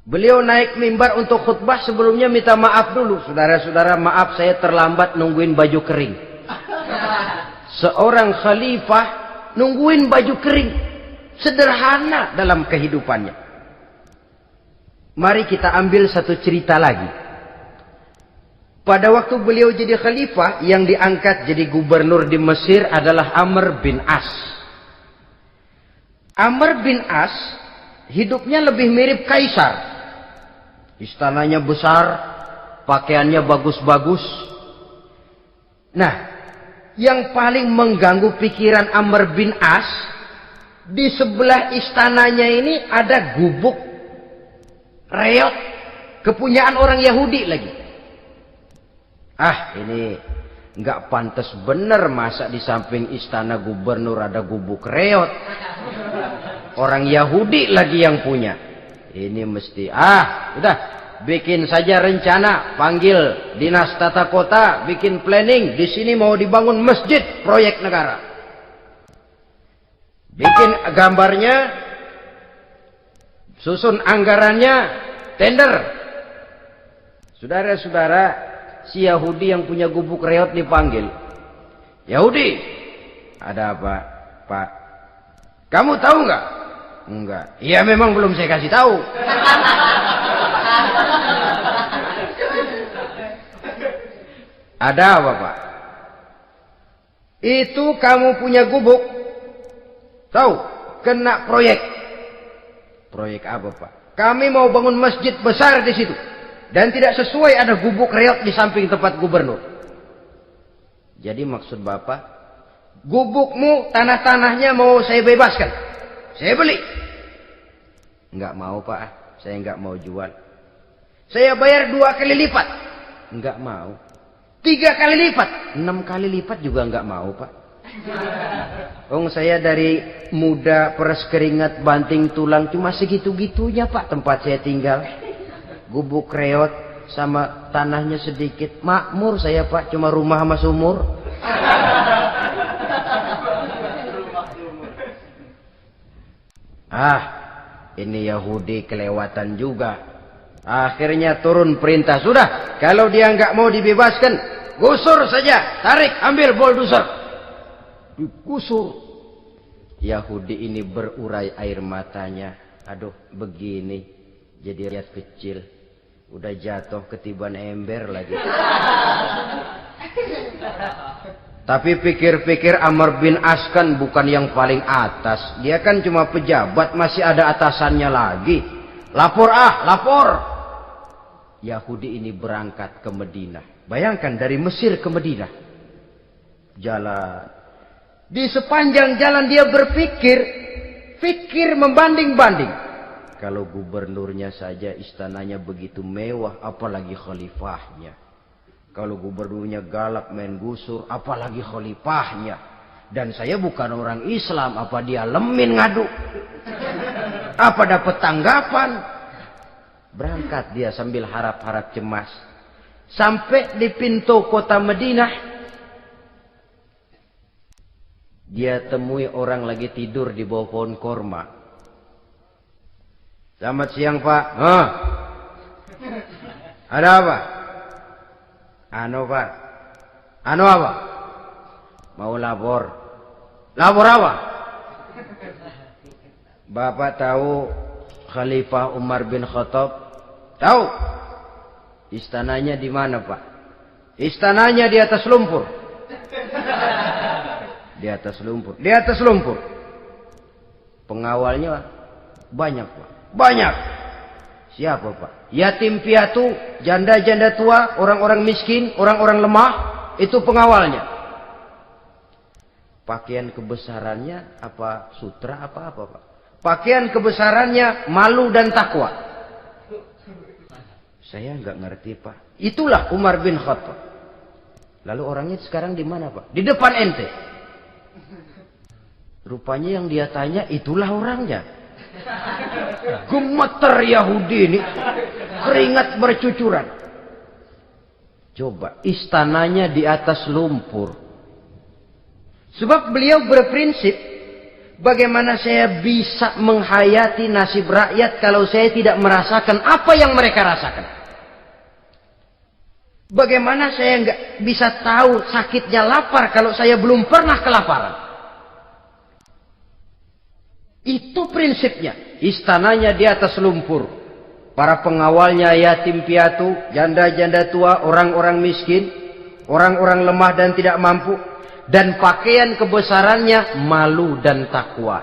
Beliau naik mimbar untuk khutbah, sebelumnya minta maaf dulu. Saudara-saudara, maaf saya terlambat nungguin baju kering. Seorang khalifah nungguin baju kering. Sederhana dalam kehidupannya. Mari kita ambil satu cerita lagi. Pada waktu beliau jadi khalifah, yang diangkat jadi gubernur di Mesir adalah Amr bin As. Amr bin As hidupnya lebih mirip kaisar. Istananya besar, pakaiannya bagus-bagus. Nah, yang paling mengganggu pikiran Amr bin As, di sebelah istananya ini ada gubuk reot, kepunyaan orang Yahudi lagi. Ah, ini nggak pantas bener, masa di samping istana gubernur ada gubuk reot. Orang Yahudi lagi yang punya. Ini mesti, udah, bikin saja rencana, panggil dinas tata kota, bikin planning. Di sini mau dibangun masjid, proyek negara. Bikin gambarnya, susun anggarannya, tender. Saudara-saudara, si Yahudi yang punya gubuk reot dipanggil. Yahudi, ada apa, Pak? Kamu tahu nggak? Enggak. Iya, memang belum saya kasih tahu. Ada apa, Pak? Itu kamu punya gubuk. Tahu? Kena proyek. Proyek apa, Pak? Kami mau bangun masjid besar di situ. Dan tidak sesuai ada gubuk reot di samping tempat gubernur. Jadi maksud Bapak, gubukmu, tanah-tanahnya mau saya bebaskan. Saya beli. Enggak mau, Pak. Saya enggak mau jual. Saya bayar 2 kali lipat. Enggak mau. 3 kali lipat. 6 kali lipat juga enggak mau, Pak. Saya dari muda peres keringat banting tulang cuma segitu-gitunya, Pak, tempat saya tinggal. Gubuk reot sama tanahnya sedikit. Makmur saya, Pak, cuma rumah sama sumur. Ini Yahudi kelewatan juga. Akhirnya turun perintah, sudah, kalau dia nggak mau dibebaskan, gusur saja, tarik, ambil bulldozer. Digusur. Yahudi ini berurai air matanya. Aduh, begini, jadi rakyat kecil, udah jatuh ketiban ember lagi. Tapi pikir-pikir Amr bin As kan bukan yang paling atas. Dia kan cuma pejabat, masih ada atasannya lagi. Lapor lapor. Yahudi ini berangkat ke Madinah. Bayangkan dari Mesir ke Madinah. Jalan. Di sepanjang jalan dia berpikir. Fikir membanding-banding. Kalau gubernurnya saja istananya begitu mewah, apalagi khalifahnya. Kalau gubernurnya galak main gusur, apalagi khalifahnya. Dan saya bukan orang Islam, apa dia lemin ngadu? Apa dapat tanggapan? Berangkat dia sambil harap-harap cemas. Sampai di pintu kota Madinah, dia temui orang lagi tidur di bawah pohon korma. Selamat siang Pak. Ada apa? Pak. Apa? Mau lapor. Lapor apa? Bapak tahu Khalifah Umar bin Khattab? Tahu? Istananya di mana Pak? Istananya di atas lumpur. Di atas lumpur. Di atas lumpur. Pengawalnya banyak Pak. Banyak. Siapa Pak? Yatim piatu, janda-janda tua, orang-orang miskin, orang-orang lemah. Itu pengawalnya. Pakaian kebesarannya apa sutra apa Pak? Pakaian kebesarannya malu dan takwa. Saya nggak ngerti Pak. Itulah Umar bin Khattab. Lalu orangnya sekarang di mana Pak? Di depan ente. Rupanya yang dia tanya itulah orangnya. Gemeter Yahudi ini. Keringat bercucuran. Coba istananya di atas lumpur. Sebab beliau berprinsip. Bagaimana saya bisa menghayati nasib rakyat kalau saya tidak merasakan apa yang mereka rasakan. Bagaimana saya nggak bisa tahu sakitnya lapar kalau saya belum pernah kelaparan. Itu prinsipnya. Istananya di atas lumpur. Para pengawalnya yatim piatu, janda-janda tua, orang-orang miskin, orang-orang lemah dan tidak mampu. Dan pakaian kebesarannya malu dan takwa.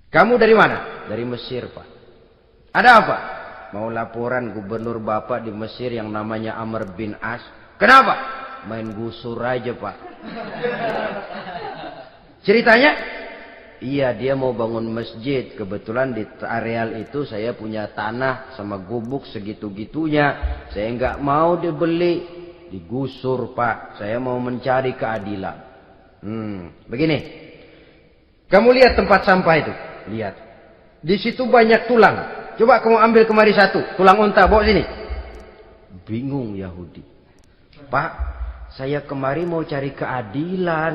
Kamu dari mana? Dari Mesir Pak. Ada apa? Mau laporan gubernur Bapak di Mesir yang namanya Amr bin As. Kenapa? Main gusur aja Pak. Ceritanya? Iya, dia mau bangun masjid. Kebetulan di areal itu saya punya tanah sama gubuk segitu-gitunya. Saya nggak mau dibeli. Digusur Pak. Saya mau mencari keadilan. Begini. Kamu lihat tempat sampah itu? Lihat. Di situ banyak tulang. Coba kamu ambil kemari satu. Tulang unta, bawa sini. Bingung Yahudi. Pak, saya kemari mau cari keadilan.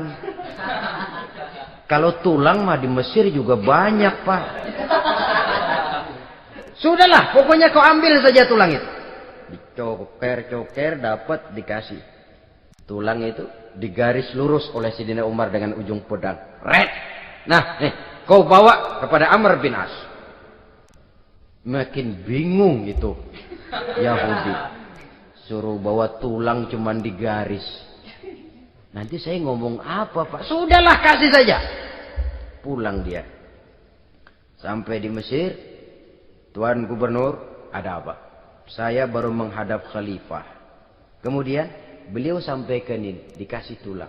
Kalau tulang mah di Mesir juga banyak Pak. Sudahlah, pokoknya kau ambil saja tulang itu. Dicoker-coker dapat dikasih. Tulang itu digaris lurus oleh Sidina Umar dengan ujung pedang. Red. Nah, nih, kau bawa kepada Amr bin As. Makin bingung itu Yahudi. Suruh bawa tulang cuman digaris. Nanti saya ngomong apa Pak? Sudahlah, kasih saja. Pulang dia. Sampai di Mesir. Tuan Gubernur, ada apa? Saya baru menghadap khalifah. Kemudian beliau sampaikan ini, dikasih tulang.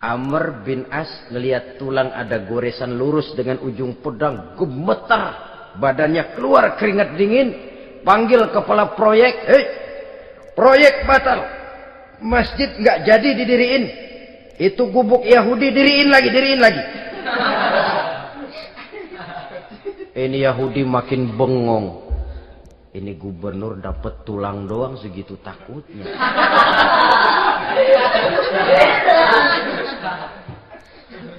Amr bin As ngelihat tulang ada goresan lurus dengan ujung pedang, gemetar, badannya keluar keringat dingin, panggil kepala proyek, proyek batal, masjid nggak jadi didiriin, itu gubuk Yahudi diriin lagi. Ini Yahudi makin bengong. Ini gubernur dapat tulang doang segitu takutnya.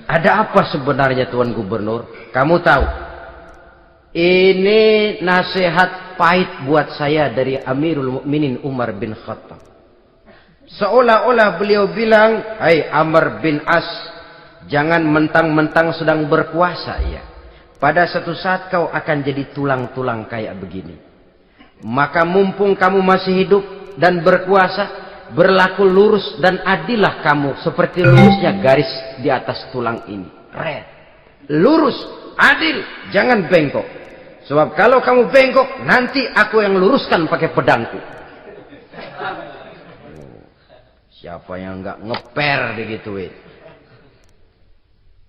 Ada apa sebenarnya Tuan Gubernur? Kamu tahu? Ini nasihat pahit buat saya dari Amirul Mukminin Umar bin Khattab. Seolah-olah beliau bilang, "Hai Amr bin As, jangan mentang-mentang sedang berkuasa ya. Pada suatu saat kau akan jadi tulang-tulang kayak begini. Maka mumpung kamu masih hidup dan berkuasa, berlaku lurus dan adillah kamu seperti lurusnya garis di atas tulang ini. Red. Lurus, adil, jangan bengkok. Sebab kalau kamu bengkok, nanti aku yang luruskan pakai pedangku. Siapa yang nggak ngeper digituin?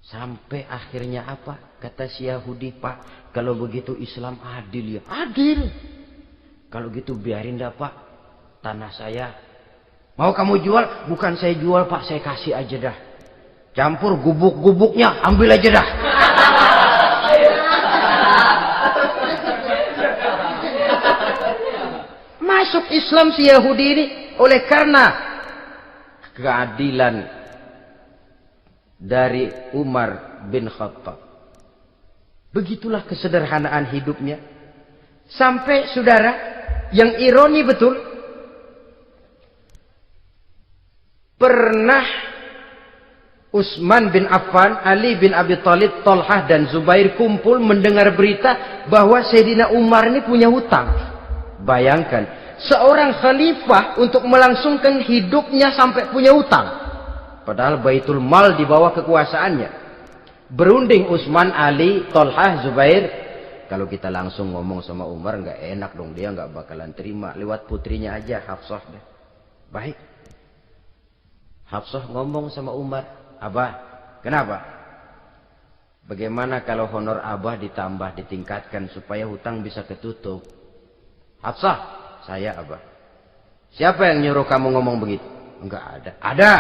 Sampai akhirnya apa? Kata si Yahudi, Pak, kalau begitu Islam adil ya. Adil. Kalau gitu biarin dah Pak, tanah saya. Mau kamu jual? Bukan saya jual Pak, saya kasih aja dah. Campur gubuk-gubuknya, ambil aja dah. Masuk Islam si Yahudi ini oleh karena keadilan dari Umar bin Khattab. Begitulah kesederhanaan hidupnya. Sampai saudara, yang ironi betul, pernah Utsman bin Affan, Ali bin Abi Thalib, Thalhah dan Zubair kumpul mendengar berita bahwa Sayyidina Umar ini punya hutang. Bayangkan, seorang khalifah untuk melangsungkan hidupnya sampai punya hutang. Padahal Baitul Mal di bawah kekuasaannya. Berunding Utsman, Ali, Thalhah, Zubair. Kalau kita langsung ngomong sama Umar nggak enak dong, dia nggak bakalan terima. Lewat putrinya aja, Hafsah deh. Baik. Hafsah ngomong sama Umar, Abah, kenapa? Bagaimana kalau honor Abah ditambah, ditingkatkan supaya hutang bisa ketutup? Hafsah, saya Abah. Siapa yang nyuruh kamu ngomong begitu? Enggak ada. Ada.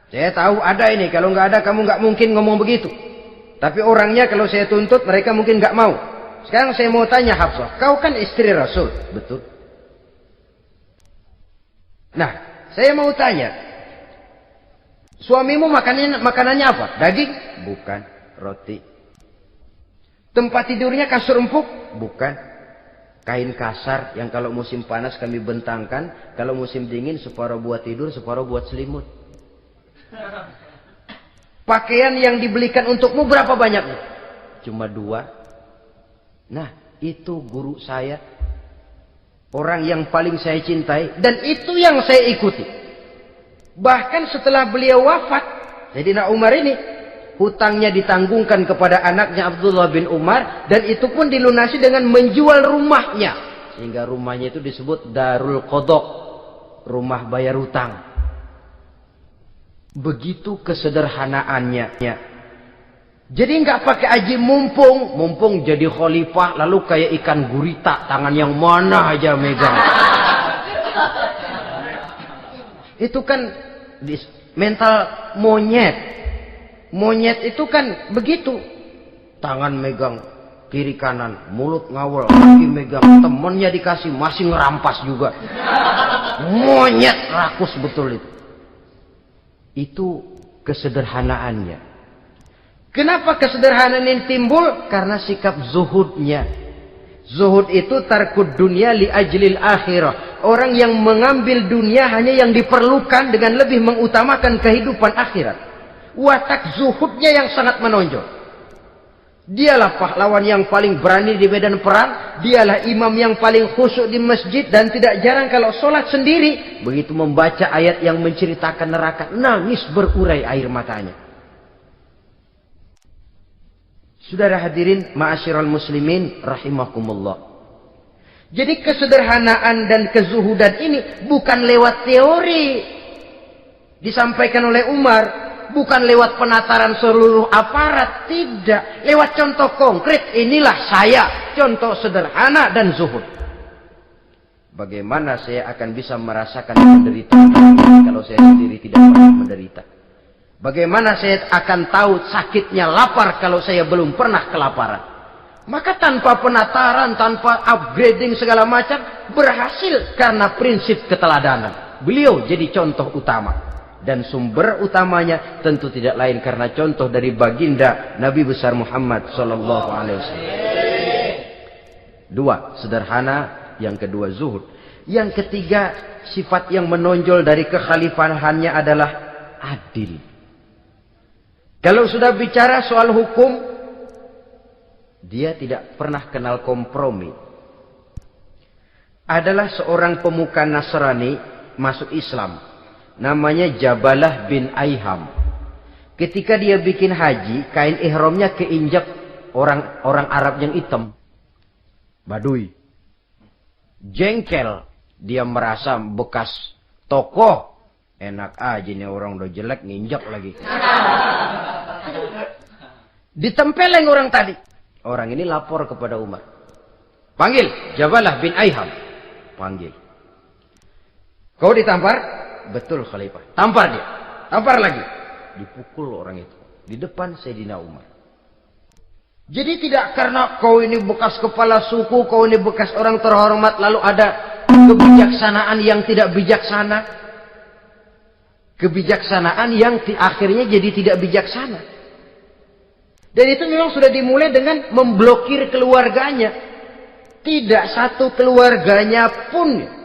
Saya tahu ada ini. Kalau enggak ada, kamu enggak mungkin ngomong begitu. Tapi orangnya kalau saya tuntut, mereka mungkin enggak mau. Sekarang saya mau tanya Hafsah, kau kan istri Rasul, betul? Nah, saya mau tanya, suamimu makanannya apa? Daging? Bukan. Roti. Tempat tidurnya kasur empuk? Bukan. Kain kasar yang kalau musim panas kami bentangkan, kalau musim dingin separuh buat tidur, separuh buat selimut. Pakaian yang dibelikan untukmu berapa banyaknya? Cuma 2. Nah, itu guru saya. Orang yang paling saya cintai. Dan itu yang saya ikuti. Bahkan setelah beliau wafat, Sayyidina Umar ini, hutangnya ditanggungkan kepada anaknya Abdullah bin Umar. Dan itu pun dilunasi dengan menjual rumahnya. Sehingga rumahnya itu disebut Darul Qadha, rumah bayar hutang. Begitu kesederhanaannya. Jadi nggak pakai aji mumpung jadi khalifah lalu kayak ikan gurita, tangan yang mana aja megang. Itu kan mental monyet. Monyet itu kan begitu, tangan megang kiri kanan, mulut ngawal, kaki megang, temennya dikasih masih ngerampas juga. Monyet rakus betul itu. Itu kesederhanaannya. Kenapa kesederhanaan ini timbul? Karena sikap zuhudnya. Zuhud itu tarkud dunia li ajlil akhirah. Orang yang mengambil dunia hanya yang diperlukan dengan lebih mengutamakan kehidupan akhirat. Watak zuhudnya yang sangat menonjol. Dialah pahlawan yang paling berani di medan perang. Dialah imam yang paling khusyuk di masjid. Dan tidak jarang kalau sholat sendiri, begitu membaca ayat yang menceritakan neraka, nangis berurai air matanya. Saudara hadirin ma'asyiral muslimin rahimakumullah. Jadi kesederhanaan dan kezuhudan ini bukan lewat teori disampaikan oleh Umar. Bukan lewat penataran seluruh aparat, tidak. Lewat contoh konkret, inilah saya. Contoh sederhana dan zuhud. Bagaimana saya akan bisa merasakan penderitaan kalau saya sendiri tidak pernah menderita? Bagaimana saya akan tahu sakitnya lapar kalau saya belum pernah kelaparan? Maka tanpa penataran, tanpa upgrading segala macam, berhasil karena prinsip keteladanan. Beliau jadi contoh utama. Dan sumber utamanya tentu tidak lain karena contoh dari baginda Nabi besar Muhammad sallallahu alaihi wasallam. 2, sederhana, yang kedua zuhud. Yang ketiga, sifat yang menonjol dari kekhalifahannya adalah adil. Kalau sudah bicara soal hukum, dia tidak pernah kenal kompromi. Adalah seorang pemuka Nasrani masuk Islam. Namanya Jabalah bin Aiham. Ketika dia bikin haji, kain ihramnya keinjak orang Arab yang hitam. Badui. Jengkel. Dia merasa bekas tokoh. Enak aja nih orang udah jelek nginjak lagi. Ditempeleng orang tadi. Orang ini lapor kepada Umar. Panggil Jabalah bin Aiham. Panggil. Kau ditampar? Betul Khalifah. Tampar dia. Tampar lagi. Dipukul orang itu. Di depan Sayyidina Umar. Jadi tidak karena kau ini bekas kepala suku, kau ini bekas orang terhormat, lalu ada kebijaksanaan yang tidak bijaksana. Kebijaksanaan yang akhirnya jadi tidak bijaksana. Dan itu memang sudah dimulai dengan memblokir keluarganya. Tidak satu keluarganya pun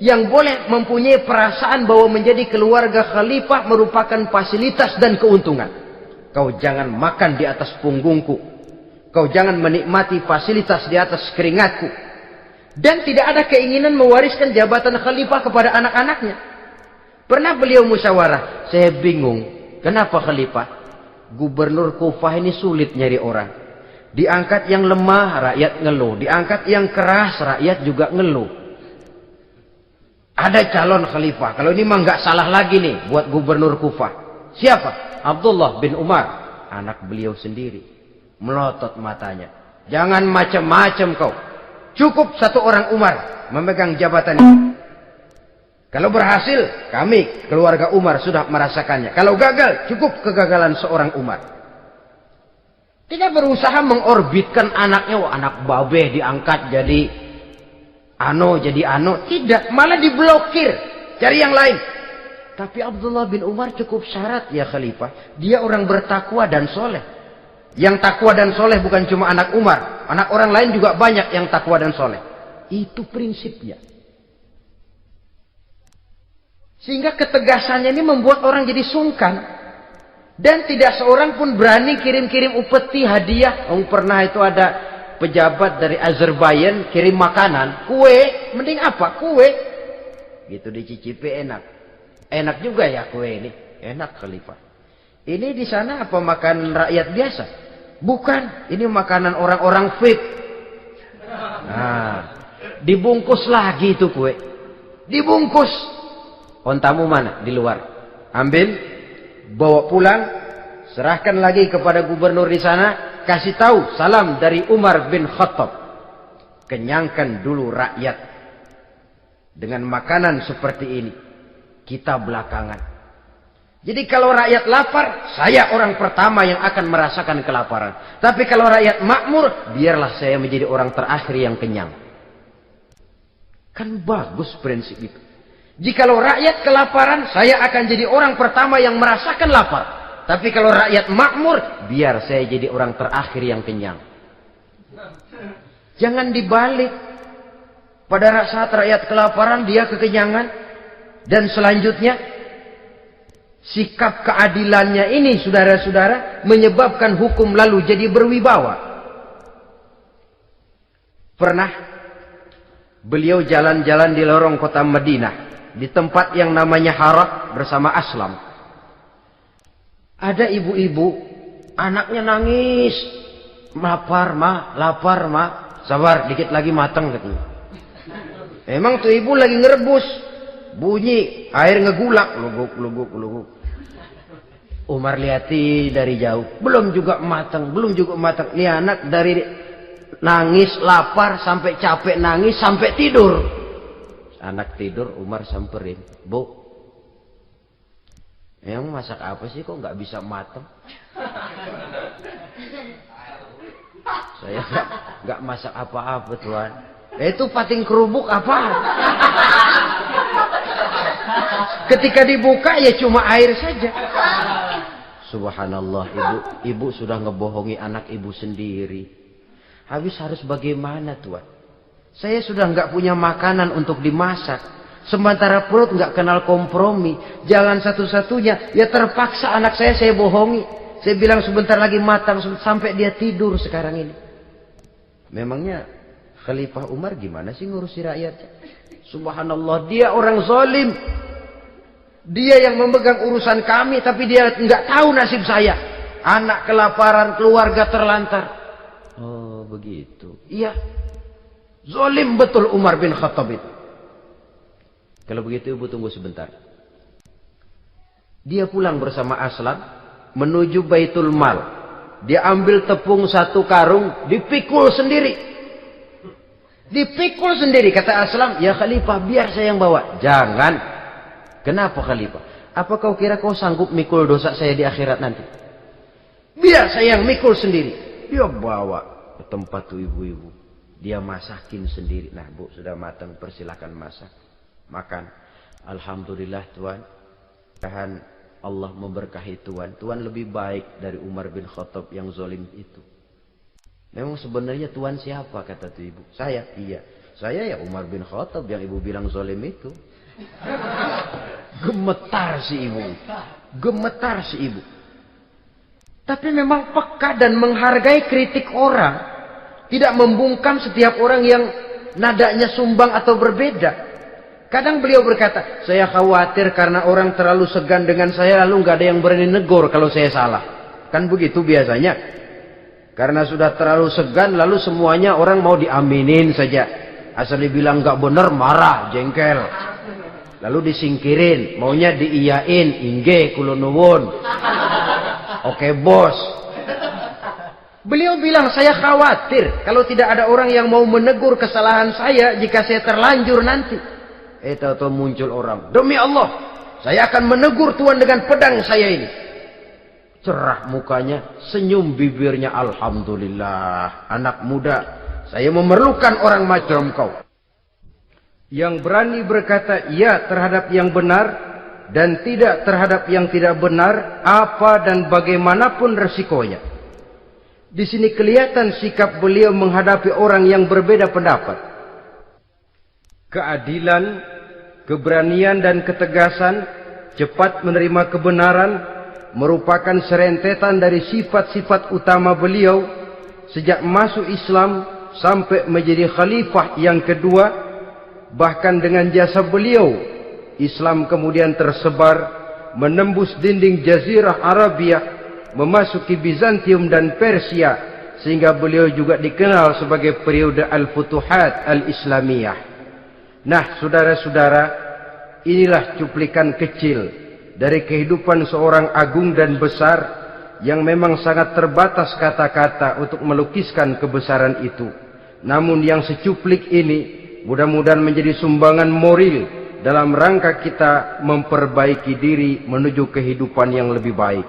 yang boleh mempunyai perasaan bahwa menjadi keluarga khalifah merupakan fasilitas dan keuntungan. Kau jangan makan di atas punggungku. Kau jangan menikmati fasilitas di atas keringatku. Dan tidak ada keinginan mewariskan jabatan khalifah kepada anak-anaknya. Pernah beliau musyawarah. Saya bingung. Kenapa khalifah? Gubernur Kufah ini sulit nyari orang. Diangkat yang lemah, rakyat ngeluh. Diangkat yang keras, rakyat juga ngeluh. Ada calon khalifah. Kalau ini mah nggak salah lagi nih buat gubernur Kufah. Siapa? Abdullah bin Umar. Anak beliau sendiri. Melotot matanya. Jangan macam-macam kau. Cukup satu orang Umar memegang jabatan ini. Kalau berhasil, kami keluarga Umar sudah merasakannya. Kalau gagal, cukup kegagalan seorang Umar. Tidak berusaha mengorbitkan anaknya. Wah, anak babe diangkat jadi jadi tidak, malah diblokir, cari yang lain. Tapi Abdullah bin Umar cukup syarat ya khalifah, dia orang bertakwa dan soleh. Yang takwa dan soleh bukan cuma anak Umar, anak orang lain juga banyak yang takwa dan soleh. Itu prinsipnya. Sehingga ketegasannya ini membuat orang jadi sungkan. Dan tidak seorang pun berani kirim-kirim upeti hadiah. Pernah itu ada pejabat dari Azerbaijan kirim makanan, kue, mending apa? Kue. Gitu dicicipi enak. Enak juga ya kue ini. Enak khalifah. Ini di sana apa makan rakyat biasa? Bukan, ini makanan orang-orang VIP. Nah, dibungkus lagi itu kue. Dibungkus. Ontamu mana? Di luar. Ambil, bawa pulang, serahkan lagi kepada gubernur di sana. Kasih tahu salam dari Umar bin Khattab. Kenyangkan dulu rakyat dengan makanan seperti ini. Kita belakangan. Jadi kalau rakyat lapar, saya orang pertama yang akan merasakan kelaparan. Tapi kalau rakyat makmur, biarlah saya menjadi orang terakhir yang kenyang. Kan bagus prinsip itu. Jikalau rakyat kelaparan, saya akan jadi orang pertama yang merasakan lapar. Tapi kalau rakyat makmur, biar saya jadi orang terakhir yang kenyang. Jangan dibalik. Pada saat rakyat kelaparan, dia kekenyangan. Dan selanjutnya, sikap keadilannya ini, saudara-saudara, menyebabkan hukum lalu jadi berwibawa. Pernah, beliau jalan-jalan di lorong kota Madinah. Di tempat yang namanya Harah bersama Aslam. Ada ibu-ibu, anaknya nangis. Lapar ma. Sabar, dikit lagi matang katanya. Emang tuh ibu lagi ngerebus. Bunyi, air ngegulak. Luguk. Umar lihati dari jauh. Belum juga matang. Ini anak dari nangis, lapar, sampai capek nangis, sampai tidur. Anak tidur, Umar samperin. Bu, emang masak apa sih kok nggak bisa matang? Saya nggak masak apa-apa tuan. Itu pating kerubuk apa? Ketika dibuka ya cuma air saja. Subhanallah, ibu sudah ngebohongi anak ibu sendiri. Habis harus bagaimana tuan? Saya sudah nggak punya makanan untuk dimasak. Sementara perut nggak kenal kompromi. Jalan satu-satunya, ya terpaksa anak saya bohongi. Saya bilang sebentar lagi matang sampai dia tidur sekarang ini. Memangnya Khalifah Umar gimana sih ngurusi rakyat? Subhanallah, dia orang zalim. Dia yang memegang urusan kami, tapi dia nggak tahu nasib saya. Anak kelaparan, keluarga terlantar. Oh begitu. Iya. Zalim betul Umar bin Khattab itu. Kalau begitu ibu tunggu sebentar. Dia pulang bersama Aslam menuju Baitul Mal. Dia ambil tepung 1 karung, dipikul sendiri. Dipikul sendiri, kata Aslam, ya Khalifah biar saya yang bawa. Jangan. Kenapa Khalifah? Apa kau kira kau sanggup mikul dosa saya di akhirat nanti? Biar saya yang mikul sendiri. Dia bawa ke tempat tuh ibu-ibu. Dia masakin sendiri. Nah bu, sudah matang, persilahkan masak. Makan. Alhamdulillah Tuhan. Tuhan Allah memberkahi Tuhan. Tuhan lebih baik dari Umar bin Khattab yang zalim itu. Memang sebenarnya Tuhan siapa, kata tuh ibu? Saya. Iya. Saya ya Umar bin Khattab yang ibu bilang zalim itu. Gemetar si ibu. Gemetar si ibu. Tapi memang peka dan menghargai kritik orang. Tidak membungkam setiap orang yang nadanya sumbang atau berbeda. Kadang beliau berkata, saya khawatir karena orang terlalu segan dengan saya lalu nggak ada yang berani negur kalau saya salah. Kan begitu biasanya. Karena sudah terlalu segan lalu semuanya orang mau diaminin saja. Asal dibilang nggak benar marah, jengkel. Lalu disingkirin, maunya diiyain, inggih kula nuwun. Oke bos. Beliau bilang saya khawatir kalau tidak ada orang yang mau menegur kesalahan saya jika saya terlanjur nanti. Tahu-tahu muncul orang. Demi Allah, saya akan menegur Tuhan dengan pedang saya ini. Cerah mukanya, senyum bibirnya. Alhamdulillah, anak muda, saya memerlukan orang macam kau. Yang berani berkata ya terhadap yang benar dan tidak terhadap yang tidak benar, apa dan bagaimanapun resikonya. Di sini kelihatan sikap beliau menghadapi orang yang berbeda pendapat. Keadilan, keberanian dan ketegasan, cepat menerima kebenaran, merupakan serentetan dari sifat-sifat utama beliau sejak masuk Islam sampai menjadi khalifah yang kedua. Bahkan dengan jasa beliau, Islam kemudian tersebar, menembus dinding Jazirah Arabia, memasuki Bizantium dan Persia, sehingga beliau juga dikenal sebagai periode Al-Futuhat Al-Islamiyah. Nah, saudara-saudara, inilah cuplikan kecil dari kehidupan seorang agung dan besar yang memang sangat terbatas kata-kata untuk melukiskan kebesaran itu. Namun yang secuplik ini mudah-mudahan menjadi sumbangan moral dalam rangka kita memperbaiki diri menuju kehidupan yang lebih baik.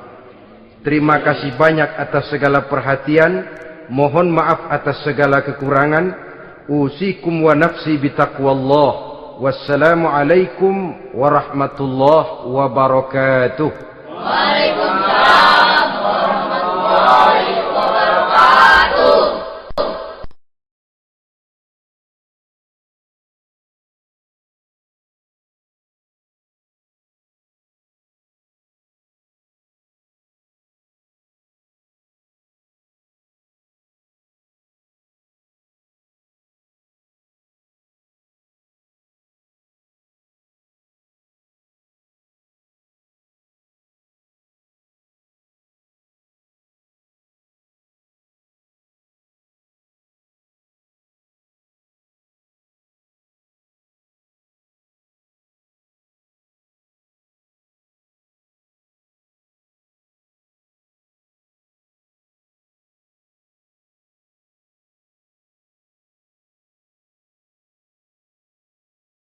Terima kasih banyak atas segala perhatian. Mohon maaf atas segala kekurangan. Usikum wa nafsi bitaqwallah. Wassalamualaikum warahmatullahi wabarakatuh. Waalaikumsalam.